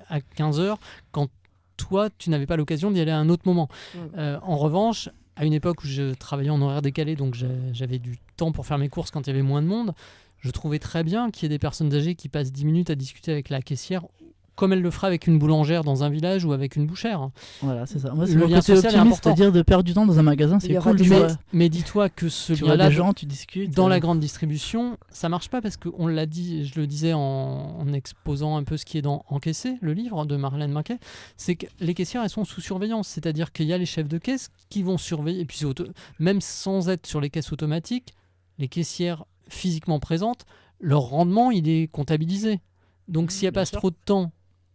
à 15h, quand toi, tu n'avais pas l'occasion d'y aller à un autre moment. En revanche, à une époque où je travaillais en horaire décalé, donc j'avais du temps pour faire mes courses quand il y avait moins de monde, je trouvais très bien qu'il y ait des personnes âgées qui passent 10 minutes à discuter avec la caissière, comme elle le fera avec une boulangère dans un village ou avec une bouchère. Voilà, c'est ça. Moi, c'est Le mon lien côté social est optimiste, important. c'est-à-dire de perdre du temps dans un magasin, Il c'est y aura cool. du Tu mais- vois, Mais dis-toi que ce tu vois lien-là des gens, tu discutes. dans la grande distribution, ça marche pas parce qu'on l'a dit, je le disais en exposant un peu ce qui est dans Encaissé, le livre de Marlène Maquet, c'est que les caissières, elles sont sous surveillance, c'est-à-dire qu'il y a les chefs de caisse qui vont surveiller, et puis même sans être sur les caisses automatiques, les caissières physiquement présentes, leur rendement, il est comptabilisé. Donc si elles bien passent sûr. trop de temps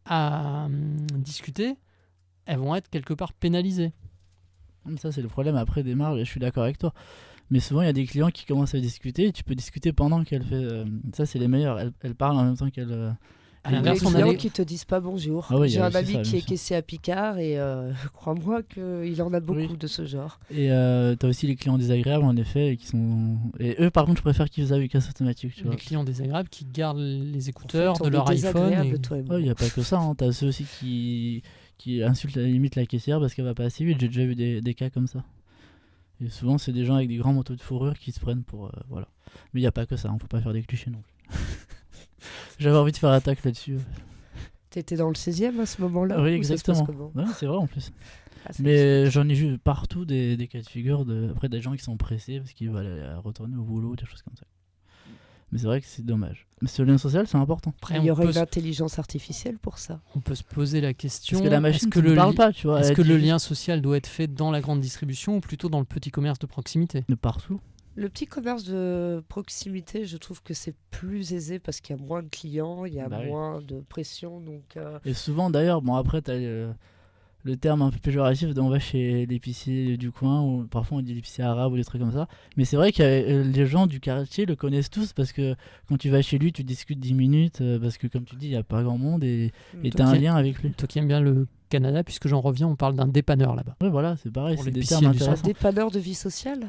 à discuter, elles vont être quelque part pénalisées. Ça, c'est le problème après des marges, et je suis d'accord avec toi. Mais souvent, il y a des clients qui commencent à discuter, et tu peux discuter pendant qu'elle fait. Ça, c'est les meilleurs. Elle parle en même temps qu'elle. À Les l'inverse, on a clients les- qui te disent pas bonjour. Ah oui, il y J'ai a un aussi ami ça, qui bien est sûr. caissier à Picard et crois-moi qu'il en a beaucoup Oui. de ce genre. Et t'as aussi les clients désagréables, en effet, et qui sont. Et eux, par contre, je préfère qu'ils aient avec caisse automatique, tu vois. les clients désagréables qui gardent les En fait, écouteurs on de est leur iPhone. désagréable, et- toi et moi. Il n'y a pas que ça, hein. T'as ceux aussi qui insultent à la limite la caissière parce qu'elle va pas assez vite. J'ai déjà vu des cas comme ça. Et souvent, c'est des gens avec des grands manteaux de fourrure qui se prennent pour. Voilà. Mais il n'y a pas que ça, hein. Faut pas faire des clichés non plus. J'avais envie de faire attaque là-dessus. T'étais dans le 16e à ce moment-là Oui, ou ça se passe exactement. comment Ouais, c'est vrai en plus. Ah, c'est- Mais j'en ai vu partout des cas de figure, après des gens qui sont pressés parce qu'ils veulent aller retourner au boulot, des choses comme ça. Mais c'est vrai que c'est dommage. Mais ce lien social, c'est important. Après, Il y on aurait peut, une intelligence artificielle pour ça. on peut se poser la question, Parce que la machine est-ce que ne le parle li- pas, tu vois. est-ce elle que dit le juste lien social doit être fait dans la grande distribution ou plutôt dans le petit commerce de proximité? de partout. Le petit commerce de proximité, je trouve que c'est plus aisé parce qu'il y a moins de clients, il y a Bah oui. moins de pression. Donc, Et souvent d'ailleurs, bon après t'as le terme un peu péjoratif on va chez l'épicier du coin, ou parfois on dit l'épicier arabe ou des trucs comme ça. Mais c'est vrai que les gens du quartier le connaissent tous parce que quand tu vas chez lui, tu discutes 10 minutes parce que comme tu dis, il n'y a pas grand monde et t'as un Ok. lien avec lui. Toi qui aimes bien le Canada, puisque j'en reviens, on parle d'un dépanneur là-bas. Ouais, voilà, c'est pareil, Pour c'est des l'épicier termes du un intéressants. dépanneur de vie sociale.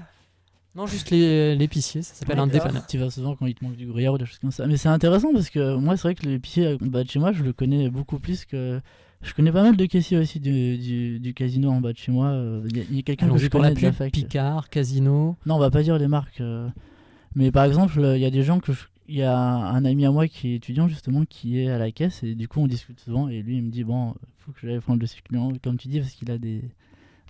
Non, juste l'épicier, ça s'appelle un D'accord. dépanneur. Tu vas souvent quand il te manque du gruyère ou des choses comme ça. Mais c'est intéressant parce que moi, c'est vrai que l'épicier en bas de chez moi, je le connais beaucoup plus que. Je connais pas mal de caissiers aussi du casino en bas de chez moi. Il y a quelqu'un que Allons-y je pour la connais de la pub, fac. Picard, Casino. Non, on va pas dire les marques. Mais par exemple, il y a des gens il y a un ami à moi qui est étudiant justement qui est à la caisse et du coup on discute souvent et lui il me dit bon, faut que j'aille prendre le client comme tu dis parce qu'il a des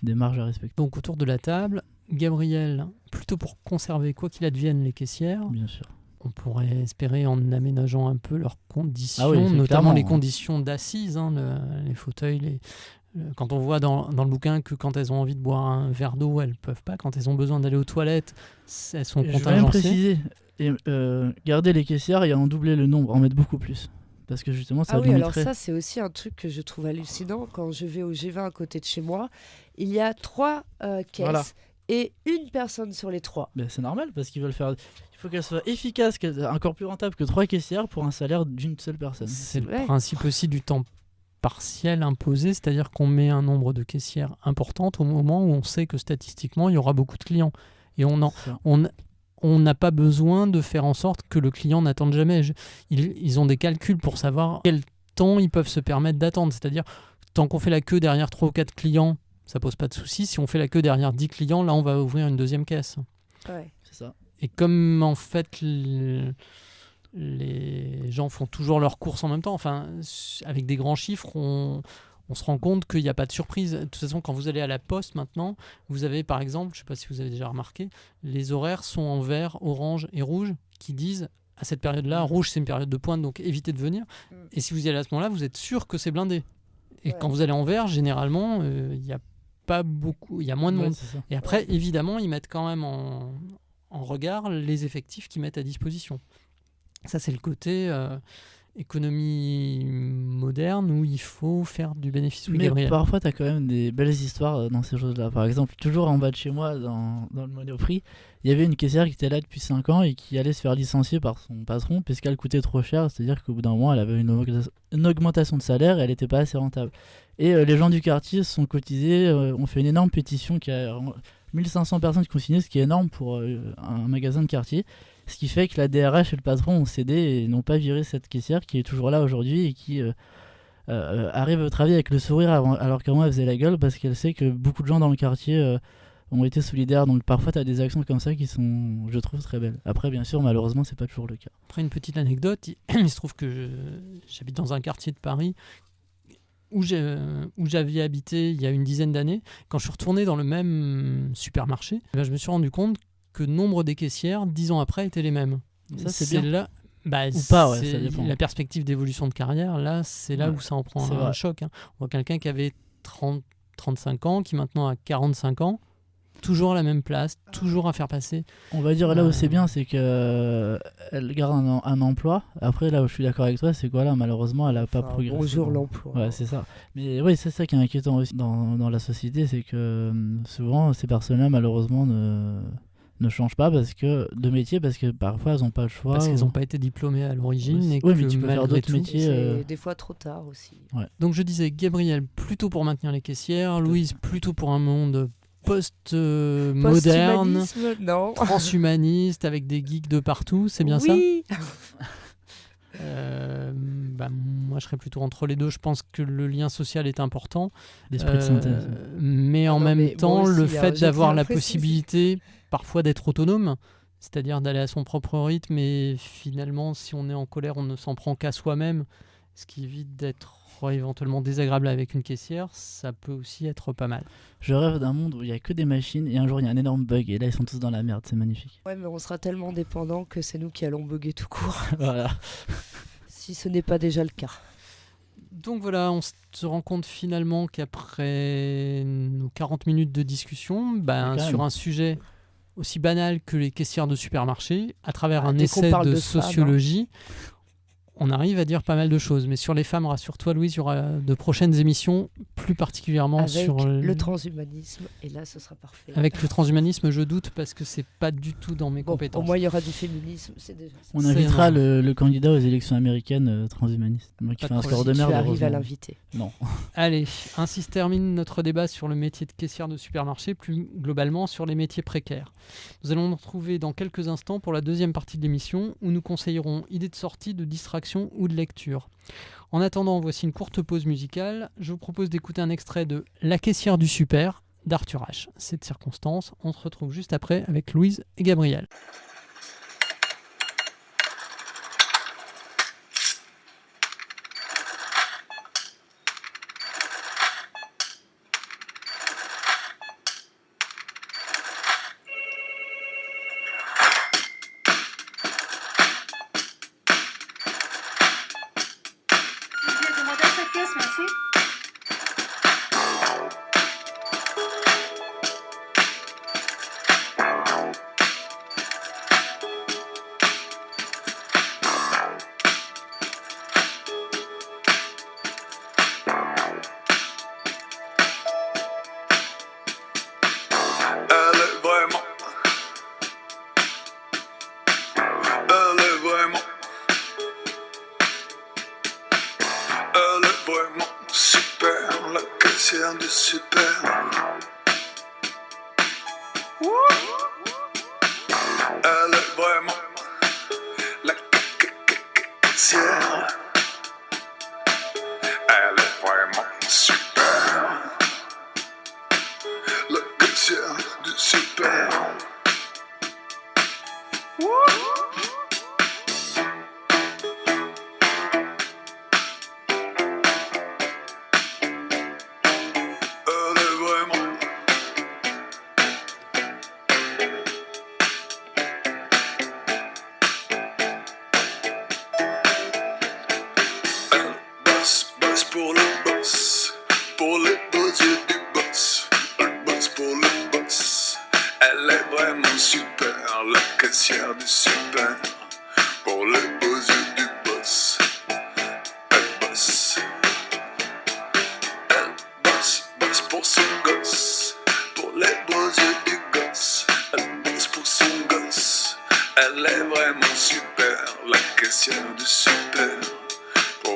marges à respecter. Donc autour de la table, Gabriel, plutôt pour conserver quoi qu'il advienne les caissières, Bien sûr. on pourrait espérer en aménageant un peu leurs conditions, Ah oui, c'est notamment clairement, les hein. conditions d'assises, les fauteuils, quand on voit dans le bouquin que quand elles ont envie de boire un verre d'eau, elles peuvent pas. Quand elles ont besoin d'aller aux toilettes, elles sont Je vais même contingencées. préciser, et, garder les caissières et en doubler le nombre, en mettre beaucoup plus. Parce que justement, ça Ah oui, alors limiterait. ça, c'est aussi un truc que je trouve hallucinant. Quand je vais au G20 à côté de chez moi, il y a 3 caisses Voilà. et une personne sur les 3. Ben, c'est normal parce qu'ils veulent faire. Il faut qu'elle soit efficace, encore plus rentable que 3 caissières pour un salaire d'une seule personne. C'est le Ouais. principe aussi du temps partiel imposé, c'est-à-dire qu'on met un nombre de caissières importante au moment où on sait que statistiquement, il y aura beaucoup de clients. Et C'est ça. on n'a pas besoin de faire en sorte que le client n'attende jamais. Ils ont des calculs pour savoir quel temps ils peuvent se permettre d'attendre. C'est-à-dire, tant qu'on fait la queue derrière 3 ou 4 clients, ça pose pas de souci. Si on fait la queue derrière 10 clients, là, on va ouvrir une deuxième caisse. Ouais. C'est ça. Et comme en fait les gens font toujours leurs courses en même temps, enfin, avec des grands chiffres, on se rend compte qu'il n'y a pas de surprise. De toute façon, quand vous allez à la poste maintenant, vous avez par exemple, je ne sais pas si vous avez déjà remarqué, les horaires sont en vert, orange et rouge qui disent à cette période-là, rouge c'est une période de pointe, donc évitez de venir. Et si vous y allez à ce moment-là, vous êtes sûr que c'est blindé. Et Ouais. quand vous allez en vert, généralement, il y a pas beaucoup, il y a moins de Ouais, monde. c'est ça. Et après, évidemment, ils mettent quand même en regard les effectifs qu'ils mettent à disposition. Ça, c'est le côté économie moderne où il faut faire du bénéfice. Oui, Mais Gabriel. parfois, tu as quand même des belles histoires dans ces choses-là. Par exemple, toujours en bas de chez moi, dans le Monoprix, il y avait une caissière qui était là depuis 5 ans et qui allait se faire licencier par son patron puisqu'elle coûtait trop cher. C'est-à-dire qu'au bout d'un moment, elle avait une augmentation de salaire et elle n'était pas assez rentable. Et les gens du quartier se sont cotisés, ont fait une énorme pétition qui a 1500 personnes qui ont signé, ce qui est énorme pour un magasin de quartier. Ce qui fait que la DRH et le patron ont cédé et n'ont pas viré cette caissière qui est toujours là aujourd'hui et qui arrive à travailler avec le sourire alors qu'avant elle faisait la gueule parce qu'elle sait que beaucoup de gens dans le quartier ont été solidaires. Donc parfois tu as des actions comme ça qui sont, je trouve, très belles. Après, bien sûr, malheureusement, c'est pas toujours le cas. Après, une petite anecdote, il se trouve que j'habite dans un quartier de Paris où j'avais habité il y a une dizaine d'années. Quand je suis retourné dans le même supermarché, je me suis rendu compte que nombre des caissières, 10 ans après, étaient les mêmes. Ça, c'est bien. Là, Ou pas, ouais, c'est ça dépend. la perspective d'évolution de carrière, là, c'est là Ouais, où ça en prend c'est un vrai. choc. On voit quelqu'un qui avait 35 ans, qui maintenant a 45 ans, toujours à la même place, toujours à faire passer. On va dire là où c'est bien, c'est que elle garde un emploi. Après, là où je suis d'accord avec toi, c'est quoi là, malheureusement, elle a pas Enfin, progressé. bonjour l'emploi. Ouais, c'est ça. Mais oui, c'est ça qui est inquiétant aussi dans la société, c'est que souvent ces personnes-là, malheureusement, ne changent pas de métier parce que parfois elles n'ont pas le choix. Parce qu'elles n'ont pas été diplômées à l'origine. Oui, Et oui, que mais tu peux faire malgré d'autres tout- métiers. C'est des fois trop tard aussi. Donc je disais, Gabriel, plutôt pour maintenir les caissières, Louise, plutôt pour un monde post-moderne, Post-humanisme, non. transhumaniste, avec des geeks de partout, c'est bien ça Oui. Moi, je serais plutôt entre les deux. Je pense que le lien social est important. L'esprit de synthèse. Mais en non, même mais temps, moi aussi, le hein, fait je d'avoir tiens à la préciser. possibilité parfois d'être autonome, c'est-à-dire d'aller à son propre rythme, et finalement, si on est en colère, on ne s'en prend qu'à soi-même, ce qui évite d'être éventuellement désagréable avec une caissière, ça peut aussi être pas mal. Je rêve d'un monde où il n'y a que des machines et un jour il y a un énorme bug et là ils sont tous dans la merde, c'est magnifique. Ouais, mais on sera tellement dépendants que c'est nous qui allons bugger tout court, Voilà. si ce n'est pas déjà le cas. Donc voilà, on se rend compte finalement qu'après nos 40 minutes de discussion, Quand sur même. un sujet aussi banal que les caissières de supermarché, à travers un Dès qu'on essai parle de de femmes, sociologie, on arrive à dire pas mal de choses. Mais sur les femmes, rassure-toi Louise, il y aura de prochaines émissions, plus particulièrement Avec sur le transhumanisme, et là ce sera parfait. avec le transhumanisme, je doute parce que c'est pas du tout dans mes Bon, compétences. au moins il y aura du féminisme, c'est déjà ça. On C'est invitera énorme. le candidat aux élections américaines transhumaniste. Moi qui Pas fait de un score Si de tu merde. arrives à heureusement. l'inviter. Non. Allez, ainsi se termine notre débat sur le métier de caissière de supermarché, plus globalement sur les métiers précaires. Nous allons nous retrouver dans quelques instants pour la deuxième partie de l'émission où nous conseillerons idées de sortie, de distraction ou de lecture. En attendant, voici une courte pause musicale. Je vous propose d'écouter un extrait de La caissière du super d'Arthur H. Cette circonstance, on se retrouve juste après avec Louise et Gabriel. Elle est vraiment super, la caissière du super. Elle est vraiment la caissière. Elle est vraiment super, la caissière du super. Pour le boss, pour les beaux yeux du boss, le boss pour le boss. Elle est vraiment super, la caissière du super. Pour les beaux yeux du boss, elle bosse. Elle bosse pour son gosse, pour les beaux yeux du gosse. Elle bosse pour son gosse. Elle est vraiment super, la caissière du super.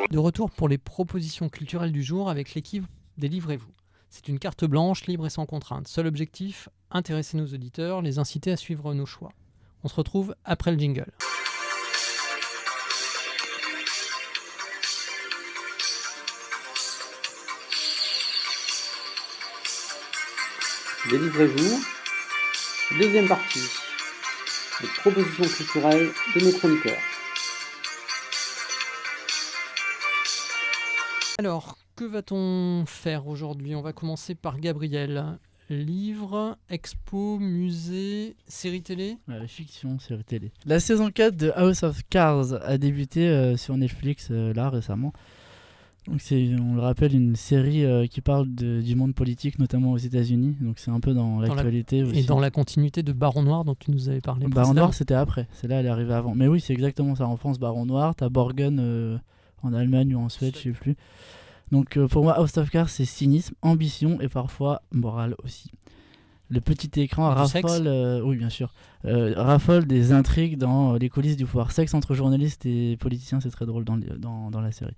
De retour pour les propositions culturelles du jour avec l'équipe Délivrez-vous. C'est une carte blanche, libre et sans contrainte. Seul objectif, intéresser nos auditeurs, les inciter à suivre nos choix. On se retrouve après le jingle. Délivrez-vous. Deuxième partie. Les propositions culturelles de nos chroniqueurs. Alors, que va-t-on faire aujourd'hui ? On va commencer par Gabriel. Livre, expo, musée, série télé ? Fiction, série télé. La saison 4 de House of Cards a débuté sur Netflix là récemment. Donc c'est, on le rappelle, une série qui parle du monde politique, notamment aux États-Unis. Donc c'est un peu dans l'actualité aussi. Et dans la continuité de Baron Noir dont tu nous avais parlé. Baron Noir, c'était après. Celle-là, elle est arrivée avant. Mais oui, c'est exactement ça. En France, Baron Noir. T'as Borgen en Allemagne ou en Suède, je sais plus. Donc pour moi, House of Cards, c'est cynisme, ambition et parfois morale aussi. Le petit écran raffole, oui bien sûr, raffole des intrigues dans les coulisses du pouvoir. Sexe entre journalistes et politiciens, c'est très drôle dans la série.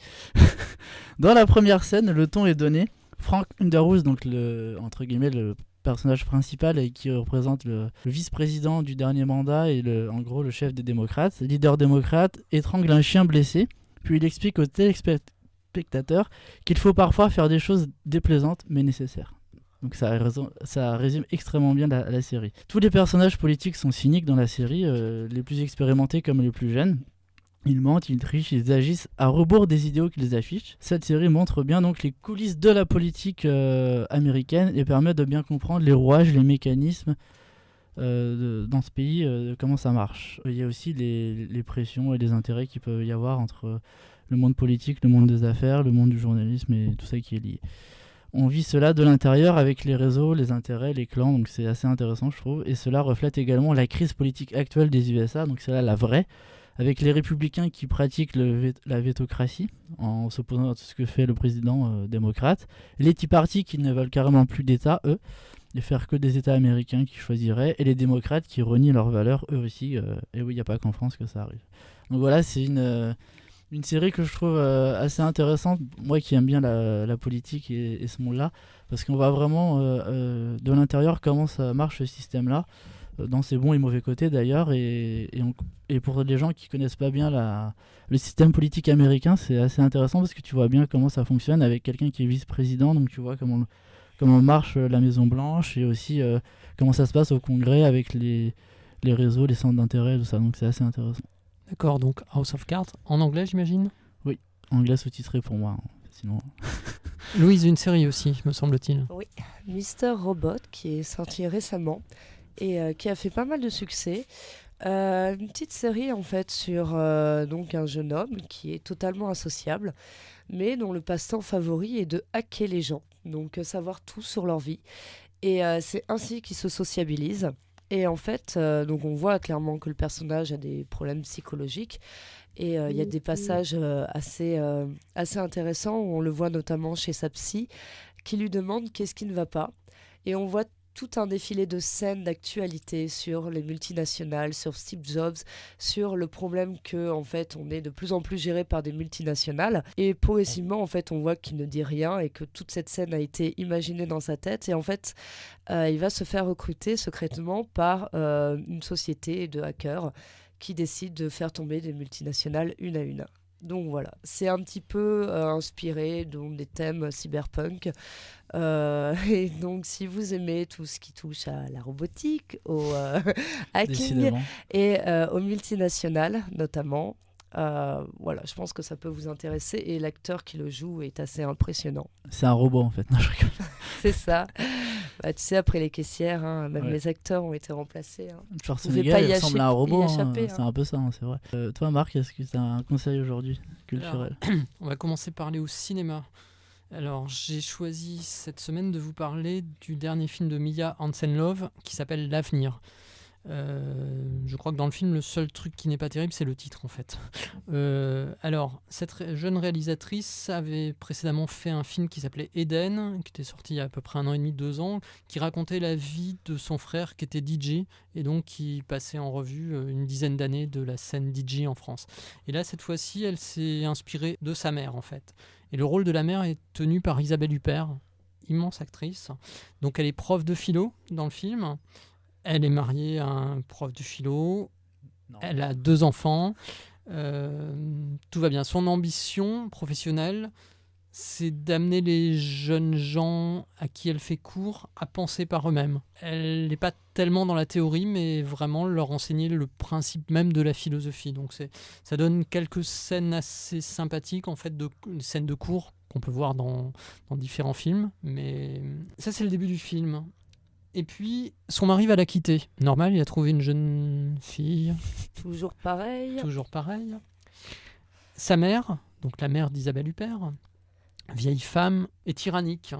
Dans la première scène, le ton est donné. Frank Underwood, donc entre guillemets le personnage principal et qui représente le vice-président du dernier mandat et en gros le chef des démocrates, leader démocrate, étrangle un chien blessé. Puis il explique aux téléspectateurs qu'il faut parfois faire des choses déplaisantes mais nécessaires. Donc ça résume extrêmement bien la série. Tous les personnages politiques sont cyniques dans la série, les plus expérimentés comme les plus jeunes. Ils mentent, ils trichent, ils agissent à rebours des idéaux qu'ils affichent. Cette série montre bien donc les coulisses de la politique américaine et permet de bien comprendre les rouages, les mécanismes dans ce pays, comment ça marche. Il y a aussi les pressions et les intérêts qu'il peut y avoir entre le monde politique, le monde des affaires, le monde du journalisme et tout ça qui est lié. On vit cela de l'intérieur avec les réseaux, les intérêts, les clans, donc c'est assez intéressant je trouve. Et cela reflète également la crise politique actuelle des USA, donc c'est là la vraie, avec les républicains qui pratiquent la vétocratie en s'opposant à tout ce que fait le président démocrate, les Tea Party qui ne veulent carrément plus d'État, eux, et faire que des États américains qui choisiraient, et les démocrates qui renient leurs valeurs, eux aussi, et oui, il n'y a pas qu'en France que ça arrive. Donc voilà, c'est une série que je trouve assez intéressante, moi qui aime bien la politique et ce monde-là, parce qu'on voit vraiment de l'intérieur comment ça marche ce système-là, dans ses bons et mauvais côtés d'ailleurs, et pour les gens qui connaissent pas bien le système politique américain, c'est assez intéressant parce que tu vois bien comment ça fonctionne avec quelqu'un qui est vice-président, donc tu vois comment marche la Maison Blanche et aussi comment ça se passe au Congrès avec les réseaux, les centres d'intérêt, tout ça, donc c'est assez intéressant. D'accord, donc House of Cards, en anglais j'imagine ? Oui, anglais sous-titré pour moi, sinon... Louise, une série aussi, me semble-t-il. Oui, Mr. Robot, qui est sorti récemment et qui a fait pas mal de succès. Une petite série en fait sur donc un jeune homme qui est totalement insociable, mais dont le passe-temps favori est de hacker les gens, donc savoir tout sur leur vie. Et c'est ainsi qu'il se sociabilise. Et en fait, donc on voit clairement que le personnage a des problèmes psychologiques. Et il y a des passages assez intéressants où on le voit notamment chez sa psy qui lui demande qu'est-ce qui ne va pas. Et on voit tout un défilé de scènes d'actualité sur les multinationales, sur Steve Jobs, sur le problème que en fait on est de plus en plus géré par des multinationales. Et progressivement, en fait, on voit qu'il ne dit rien et que toute cette scène a été imaginée dans sa tête. Et en fait, il va se faire recruter secrètement par une société de hackers qui décide de faire tomber des multinationales une à une. Donc voilà, c'est un petit peu inspiré donc, des thèmes cyberpunk. Et donc si vous aimez tout ce qui touche à la robotique, au hacking Décidément. et aux multinationales notamment, voilà, je pense que ça peut vous intéresser. Et l'acteur qui le joue est assez impressionnant. C'est un robot en fait. Non, je rigole. C'est ça. Bah, tu sais, après les caissières, hein, même Ouais. les acteurs ont été remplacés. Hein. Schwarzenegger, pas y il ressemble à un y robot. échapper, C'est hein. un peu ça, c'est vrai. Toi, Marc, est-ce que tu as un conseil aujourd'hui culturel? On va commencer par aller au cinéma. Alors, j'ai choisi cette semaine de vous parler du dernier film de Mia Hansen-Løve qui s'appelle L'Avenir. Je crois que dans le film, le seul truc qui n'est pas terrible, c'est le titre en fait. Alors, cette jeune réalisatrice avait précédemment fait un film qui s'appelait Eden, qui était sorti il y a à peu près 1 an et demi, 2 ans, qui racontait la vie de son frère qui était DJ et donc qui passait en revue une dizaine d'années de la scène DJ en France. Et là, cette fois-ci, elle s'est inspirée de sa mère en fait. Et le rôle de la mère est tenu par Isabelle Huppert, immense actrice. Donc, elle est prof de philo dans le film. Elle est mariée à un prof de philo. Non. Elle a 2 enfants. Tout va bien. Son ambition professionnelle, c'est d'amener les jeunes gens à qui elle fait cours à penser par eux-mêmes. Elle n'est pas tellement dans la théorie, mais vraiment leur enseigner le principe même de la philosophie. Donc ça donne quelques scènes assez sympathiques, en fait, scènes de cours qu'on peut voir dans différents films. Mais ça, c'est le début du film. Et puis, son mari va la quitter. Normal, il a trouvé une jeune fille, Toujours pareil. toujours pareil. Sa mère, donc la mère d'Isabelle Huppert, vieille femme, est tyrannique.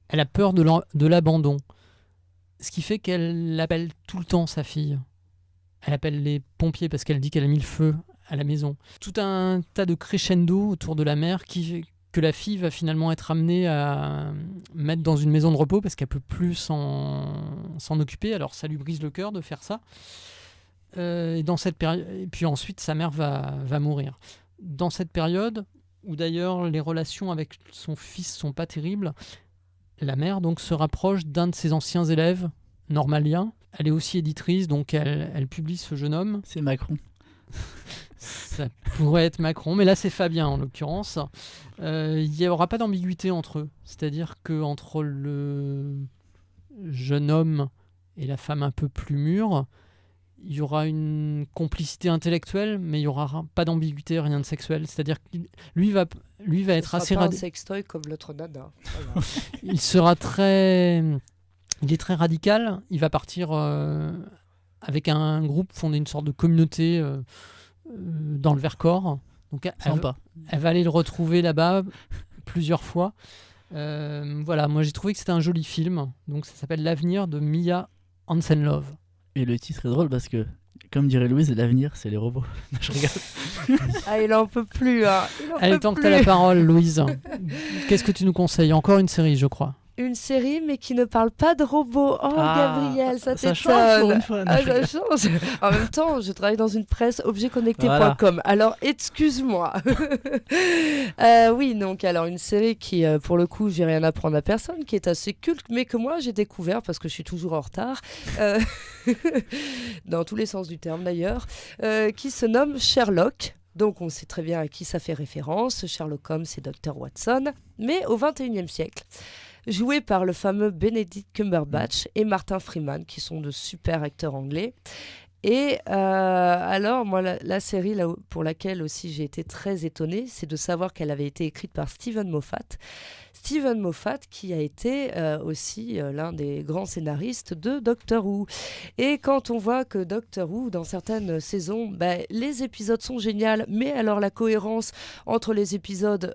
Elle a peur de l'abandon. Ce qui fait qu'elle appelle tout le temps sa fille. Elle appelle les pompiers parce qu'elle dit qu'elle a mis le feu à la maison. Tout un tas de crescendo autour de la mère que la fille va finalement être amenée à mettre dans une maison de repos parce qu'elle ne peut plus s'en occuper. Alors ça lui brise le cœur de faire ça. Et puis ensuite, sa mère va mourir. Dans cette période, où d'ailleurs les relations avec son fils sont pas terribles, la mère donc se rapproche d'un de ses anciens élèves, normaliens. Elle est aussi éditrice, donc elle publie ce jeune homme. C'est Macron. Ça pourrait être Macron, mais là c'est Fabien en l'occurrence. Il n'y aura pas d'ambiguïté entre eux. C'est-à-dire qu'entre le jeune homme et la femme un peu plus mûre, il y aura une complicité intellectuelle, mais il n'y aura pas d'ambiguïté, rien de sexuel. C'est-à-dire que lui va être Ce assez sera pas un radical. sextoy comme l'autre nana. Voilà. Il est très radical. Il va partir avec un groupe, fonder une sorte de communauté dans le Vercors. Donc Sympa. elle va aller le retrouver là-bas plusieurs fois. Voilà, moi j'ai trouvé que c'était un joli film. Donc ça s'appelle L'Avenir de Mia Hansen-Løve. Et le titre est drôle parce que, comme dirait Louise, l'avenir, c'est les robots. Non, je regarde. Ah, il en peut plus. Hein. Allez, tant que tu as la parole, Louise, qu'est-ce que tu nous conseilles? Encore une série, je crois. Une série, mais qui ne parle pas de robots. Oh, Gabriel, ça change pour t'étonne. une fois. Non, Ah, je rigole. ça change. En même temps, je travaille dans une presse objetconnecté.com. Voilà. Alors, excuse-moi. Oui, donc, alors, une série qui, pour le coup, j'ai rien à apprendre à personne, qui est assez culte, mais que moi, j'ai découvert parce que je suis toujours en retard. Dans tous les sens du terme, d'ailleurs. Qui se nomme Sherlock. Donc, on sait très bien à qui ça fait référence. Sherlock Holmes et Dr. Watson. Mais au XXIe siècle. Joué par le fameux Benedict Cumberbatch et Martin Freeman, qui sont de super acteurs anglais. Et alors, moi, la série pour laquelle aussi j'ai été très étonnée, c'est de savoir qu'elle avait été écrite par Steven Moffat. Steven Moffat, qui a été aussi l'un des grands scénaristes de Doctor Who. Et quand on voit que Doctor Who, dans certaines saisons, les épisodes sont géniaux, mais alors la cohérence entre les épisodes,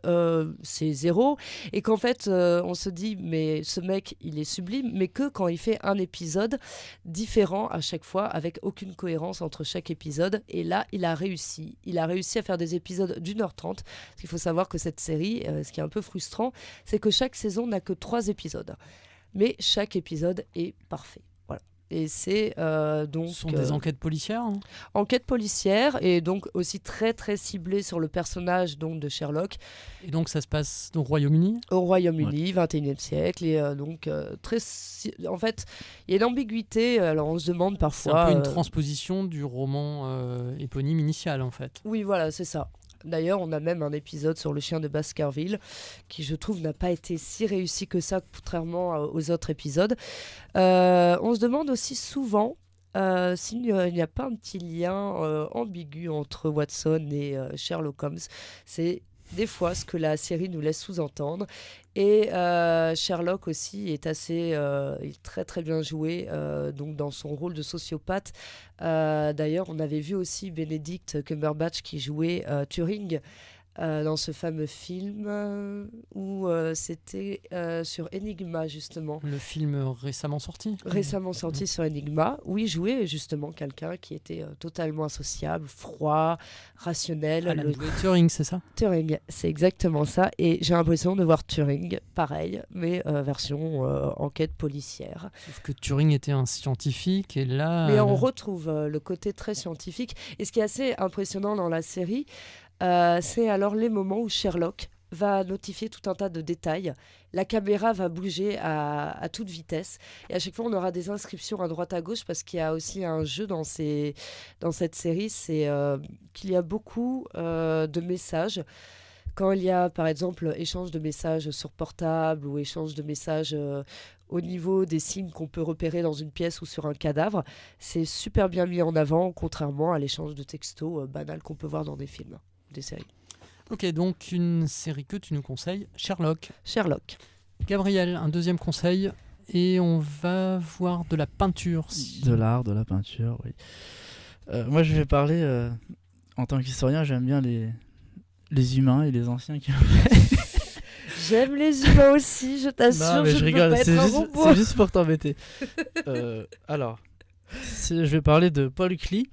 c'est zéro. Et qu'en fait, on se dit, mais ce mec, il est sublime, mais que quand il fait un épisode différent à chaque fois, avec aucune cohérence entre chaque épisode. Et là, il a réussi. Il a réussi à faire des épisodes d'1h30. Parce qu'il faut savoir que cette série, ce qui est un peu frustrant, c'est que chaque saison n'a que 3 épisodes. mais chaque épisode est parfait. Voilà. Et c'est donc Ce sont des enquêtes policières, hein. enquête policière et donc aussi très très ciblée sur le personnage donc de Sherlock Et donc ça se passe au Royaume-Uni. au Royaume-Uni, 21e siècle. Et en fait, il y a une ambiguïté. Alors on se demande C'est parfois. un peu une transposition du roman éponyme initial, en fait. Oui, voilà, c'est ça. D'ailleurs, on a même un épisode sur le chien de Baskerville qui, je trouve, n'a pas été si réussi que ça, contrairement aux autres épisodes. On se demande aussi souvent s'il n'y a pas un petit lien ambigu entre Watson et Sherlock Holmes. C'est des fois ce que la série nous laisse sous-entendre. Et Sherlock aussi est il est très très bien joué donc dans son rôle de sociopathe. D'ailleurs, on avait vu aussi Benedict Cumberbatch qui jouait Turing dans ce fameux film où c'était sur Enigma justement. Le film récemment sorti. Récemment sorti sur Enigma, où il jouait justement quelqu'un qui était totalement insociable, froid, rationnel. Alan Le Turing, c'est ça? Turing, c'est exactement ça. Et j'ai l'impression de voir Turing, pareil, mais version enquête policière. Sauf que Turing était un scientifique et là... Mais on retrouve le côté très scientifique. Et ce qui est assez impressionnant dans la série, c'est alors les moments où Sherlock va notifier tout un tas de détails. La caméra va bouger à toute vitesse. Et à chaque fois, on aura des inscriptions à droite à gauche parce qu'il y a aussi un jeu dans cette série, c'est qu'il y a beaucoup de messages. Quand il y a, par exemple, échange de messages sur portable ou échange de messages au niveau des signes qu'on peut repérer dans une pièce ou sur un cadavre, c'est super bien mis en avant, contrairement à l'échange de textos banal qu'on peut voir dans des films, des séries. Ok, donc une série que tu nous conseilles, Sherlock. Sherlock. Gabriel, un deuxième conseil, et on va voir de la peinture. De l'art, de la peinture, oui. Moi, je vais parler, en tant qu'historien, j'aime bien les humains et les anciens qui ont fait. J'aime les humains aussi, je t'assure, Non, mais je je ne rigole, peux pas être un robot. c'est juste pour t'embêter. Alors, je vais parler de Paul Klee.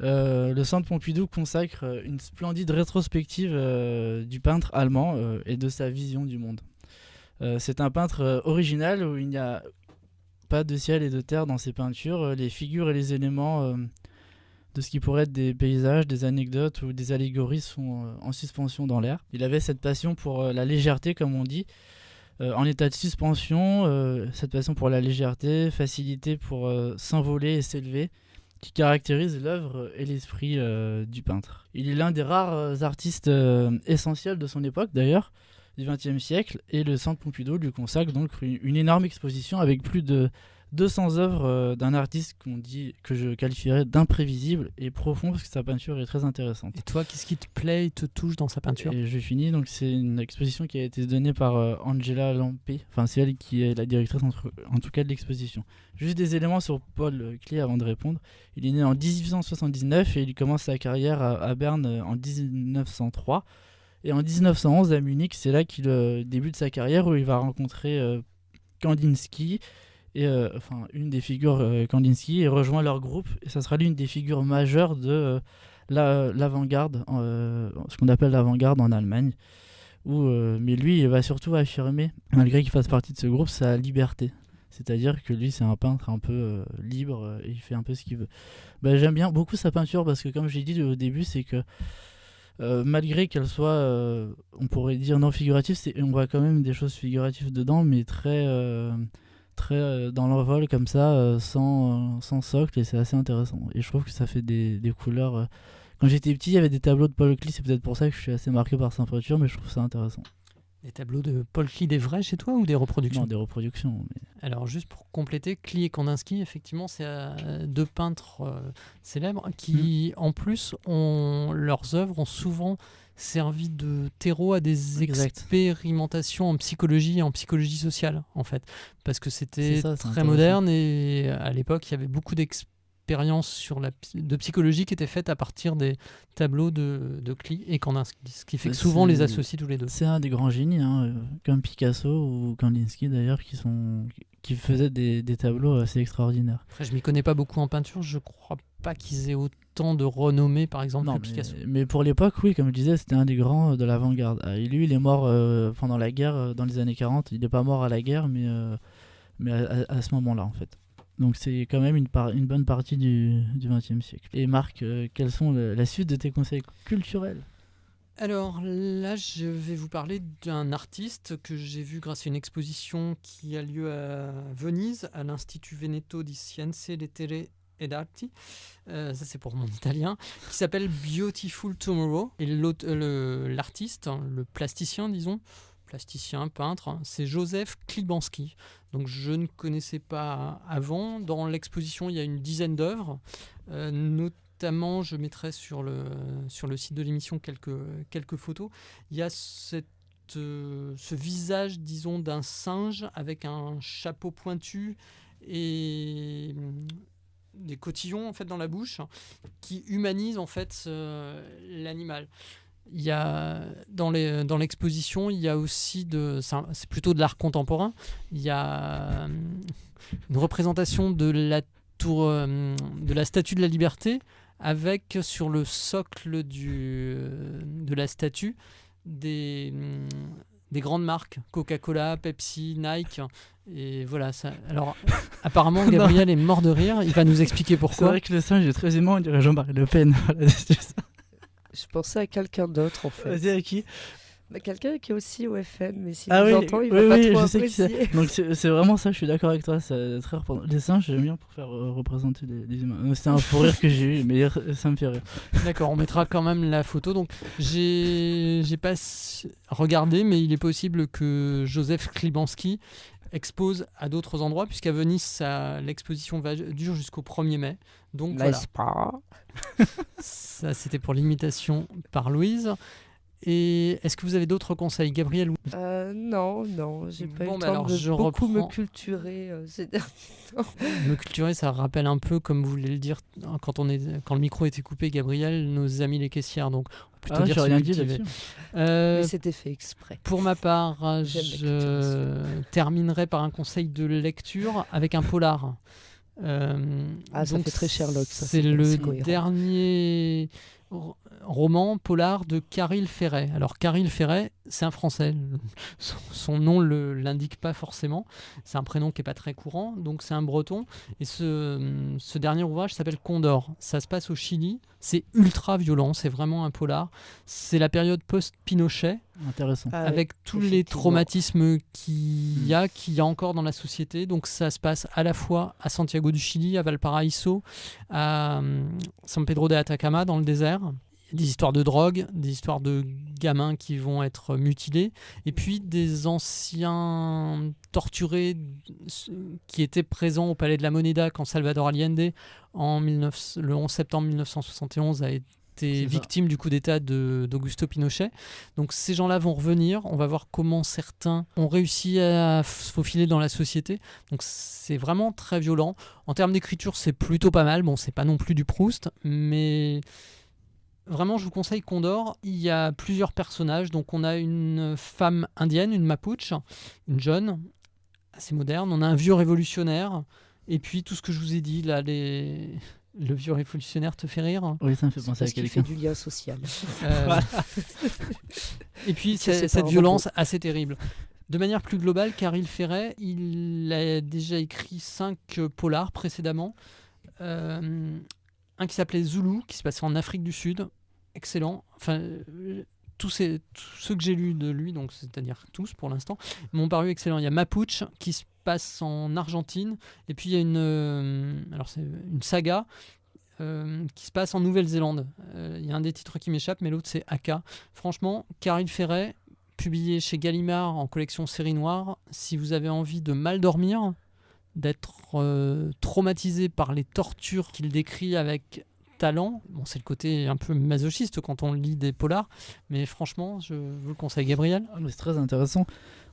Le Centre Pompidou consacre une splendide rétrospective du peintre allemand et de sa vision du monde. C'est un peintre original où il n'y a pas de ciel et de terre dans ses peintures. Les figures et les éléments de ce qui pourrait être des paysages, des anecdotes ou des allégories sont en suspension dans l'air. Il avait cette passion pour la légèreté, comme on dit, en état de suspension, cette passion pour la légèreté, facilité pour s'envoler et s'élever, qui caractérise l'œuvre et l'esprit du peintre. Il est l'un des rares artistes essentiels de son époque, d'ailleurs, du XXe siècle, et le Centre Pompidou lui consacre donc une énorme exposition avec plus de 200 œuvres d'un artiste que je qualifierais d'imprévisible et profond, parce que sa peinture est très intéressante. Et toi, qu'est-ce qui te plaît et te touche dans sa peinture? Et je finis, donc c'est une exposition qui a été donnée par Angela Lampé, enfin c'est elle qui est la directrice en tout cas de l'exposition. Juste des éléments sur Paul Klee avant de répondre. Il est né en 1879 et il commence sa carrière à Berne en 1903. Et en 1911 à Munich, c'est là qu'il débute sa carrière, où il va rencontrer Kandinsky, et une des figures Kandinsky, et rejoint leur groupe, et ça sera l'une des figures majeures de l'avant-garde, ce qu'on appelle l'avant-garde en Allemagne, mais lui il va surtout affirmer, malgré qu'il fasse partie de ce groupe, sa liberté, c'est-à-dire que lui c'est un peintre un peu libre, et il fait un peu ce qu'il veut. J'aime bien beaucoup sa peinture, parce que comme j'ai dit au début, c'est que malgré qu'elle soit, on pourrait dire non figurative, on voit quand même des choses figuratives dedans, mais très dans l'envol comme ça, sans socle, et c'est assez intéressant. Et je trouve que ça fait des couleurs. Quand j'étais petit, il y avait des tableaux de Paul Klee, c'est peut-être pour ça que je suis assez marqué par sa peinture, mais je trouve ça intéressant. Des tableaux de Paul Klee, des vrais chez toi ou des reproductions? Non, des reproductions. Mais... Alors, juste pour compléter, Klee et Kandinsky, effectivement, c'est deux peintres célèbres qui, en plus, leurs œuvres ont souvent servi de terreau à des expérimentations en psychologie et en psychologie sociale, en fait. Parce que c'était très moderne, et à l'époque, il y avait beaucoup d'expériences de psychologie qui étaient faites à partir des tableaux de Klee et Kandinsky, ce qui fait que souvent on les associe tous les deux. C'est un des grands génies, comme Picasso ou Kandinsky d'ailleurs, qui faisaient des tableaux assez extraordinaires. Après, je m'y connais pas beaucoup en peinture, je crois pas qu'ils aient autant de renommée par exemple que Picasso. Mais pour l'époque, oui, comme je disais, c'était un des grands de l'avant-garde. Et lui, il est mort pendant la guerre, dans les années 40. Il n'est pas mort à la guerre, mais mais à ce moment-là en fait. Donc c'est quand même une bonne partie du XXe siècle. Et Marc, quels sont la suite de tes conseils culturels? Alors là, je vais vous parler d'un artiste que j'ai vu grâce à une exposition qui a lieu à Venise, à l'Institut Veneto di Scienze Lettere ed Arti, ça c'est pour mon italien, qui s'appelle Beautiful Tomorrow. Et l'artiste, le plasticien, disons, plasticien, peintre, c'est Joseph Klibanski. Donc je ne connaissais pas avant. Dans l'exposition, il y a une dizaine d'œuvres, notamment, je mettrai sur le site de l'émission quelques photos. Il y a ce visage, disons, d'un singe avec un chapeau pointu et des cotillons en fait dans la bouche qui humanise en fait l'animal. Il y a dans l'exposition, il y a aussi c'est plutôt de l'art contemporain. Il y a une représentation de la Statue de la Liberté avec sur le socle de la statue des grandes marques, Coca-Cola, Pepsi, Nike. Et voilà, ça. Alors, apparemment, Gabriel est mort de rire. Il va nous expliquer C'est pourquoi. vrai que le singe est très aimant, on dirait Jean-Marie Le Pen. Voilà, c'est ça. Je pensais à quelqu'un d'autre en fait. Vas-y, à qui? Quelqu'un qui est aussi au FN, mais s'il Ah nous oui, entend, il oui, va oui, pas trop je sais qui apprécier. c'est. Donc c'est vraiment ça, je suis d'accord avec toi. C'est très représentatif. Les singes, j'aime bien pour faire représenter des humains. C'est un fou rire que j'ai eu, mais ça me fait rire. D'accord, on mettra quand même la photo. Donc, j'ai pas regardé, mais il est possible que Joseph Klibanski expose à d'autres endroits, puisqu'à Venise, l'exposition dure jusqu'au 1er mai. Donc voilà. N'est-ce pas? Ça, c'était pour l'imitation par Louise. Et est-ce que vous avez d'autres conseils, Gabriel? Non, j'ai pas eu Bon, le bah temps alors, de je beaucoup me reprends. culturer ces derniers temps. Me culturer, ça rappelle un peu, comme vous voulez le dire, quand le micro était coupé, Gabriel, nos amis les caissières. Donc, on peut plutôt dire j'ai rien celui dit qui là-dessus. Mais c'était fait exprès. Pour ma part, J'aime la je terminerai par un conseil de lecture avec un polar. Ça Donc fait très Sherlock, ça, C'est c'est le cohérent. dernier roman polar de Caril Ferret. Alors Caril Ferret, c'est un Français. Son nom ne l'indique pas forcément. C'est un prénom qui n'est pas très courant, donc c'est un Breton. Et ce dernier ouvrage s'appelle Condor. Ça se passe au Chili. C'est ultra violent, c'est vraiment un polar. C'est la période post-Pinochet, Intéressant. Ah ouais, avec tous les effectivement. traumatismes qu'il y a encore dans la société. Donc ça se passe à la fois à Santiago du Chili, à Valparaíso, à San Pedro de Atacama, dans le désert. Des histoires de drogue, des histoires de gamins qui vont être mutilés, et puis des anciens torturés qui étaient présents au Palais de la Moneda quand Salvador Allende, le 11 septembre 1971, a été C'est ça. victime du coup d'État d'Augusto Pinochet. Donc ces gens-là vont revenir, on va voir comment certains ont réussi à se faufiler dans la société. Donc c'est vraiment très violent. En termes d'écriture, c'est plutôt pas mal. Bon, c'est pas non plus du Proust, mais vraiment, je vous conseille Condor. Il y a plusieurs personnages. Donc, on a une femme indienne, une Mapuche, une jeune, assez moderne. On a un vieux révolutionnaire. Et puis, tout ce que je vous ai dit, là, le vieux révolutionnaire te fait rire. Oui, ça me fait C'est penser à parce qu'il fait quelqu'un. du lien social. Euh, Et puis, C'est pas cette un violence assez terrible. De manière plus globale, Caril Ferret, il a déjà écrit 5 polars précédemment. Un qui s'appelait Zulu, qui se passait en Afrique du Sud. Excellent. Enfin, tous ceux que j'ai lus de lui, donc c'est-à-dire tous pour l'instant, m'ont paru excellents. Il y a Mapuche qui se passe en Argentine, et puis il y a alors c'est une saga qui se passe en Nouvelle-Zélande. Il y a un des titres qui m'échappe, mais l'autre c'est Aka. Franchement, Caril Ferret, publié chez Gallimard en collection série noire. Si vous avez envie de mal dormir, d'être traumatisé par les tortures qu'il décrit avec talent, bon, c'est le côté un peu masochiste quand on lit des polars, mais franchement, je vous le conseille, Gabriel. Ah, mais c'est très intéressant.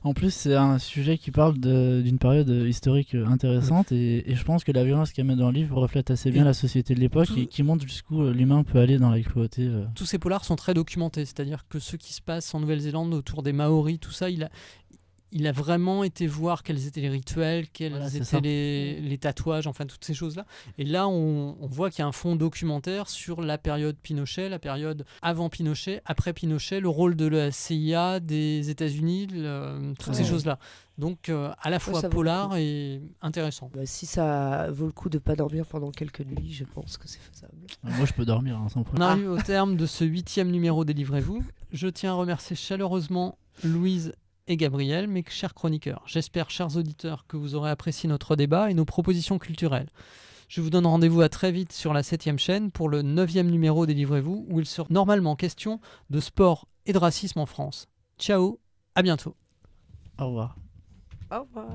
En plus, c'est un sujet qui parle d'une période historique intéressante et je pense que la violence qu'il y a dans le livre reflète assez bien Et la société de l'époque et qui montre jusqu'où l'humain peut aller dans la cruauté. Tous ces polars sont très documentés, c'est-à-dire que ceux qui se passent en Nouvelle-Zélande autour des Maoris, tout ça, il a vraiment été voir quels étaient les rituels, quels Voilà, c'est étaient ça. les tatouages, enfin toutes ces choses-là. Et là, on voit qu'il y a un fond documentaire sur la période Pinochet, la période avant Pinochet, après Pinochet, le rôle de la CIA, des États-Unis, toutes ces Ouais. choses-là. Donc, à la fois ça vaut le polar coup. et intéressant. Bah, si ça vaut le coup de pas dormir pendant quelques nuits, je pense que c'est faisable. Moi, je peux dormir hein, sans On problème. arrive au terme de ce 8e numéro Délivrez-vous. Je tiens à remercier chaleureusement Louise et Gabriel, mes chers chroniqueurs. J'espère, chers auditeurs, que vous aurez apprécié notre débat et nos propositions culturelles. Je vous donne rendez-vous à très vite sur la 7e chaîne pour le 9e numéro Délivrez-vous, où il sera normalement question de sport et de racisme en France. Ciao, à bientôt. Au revoir. Au revoir.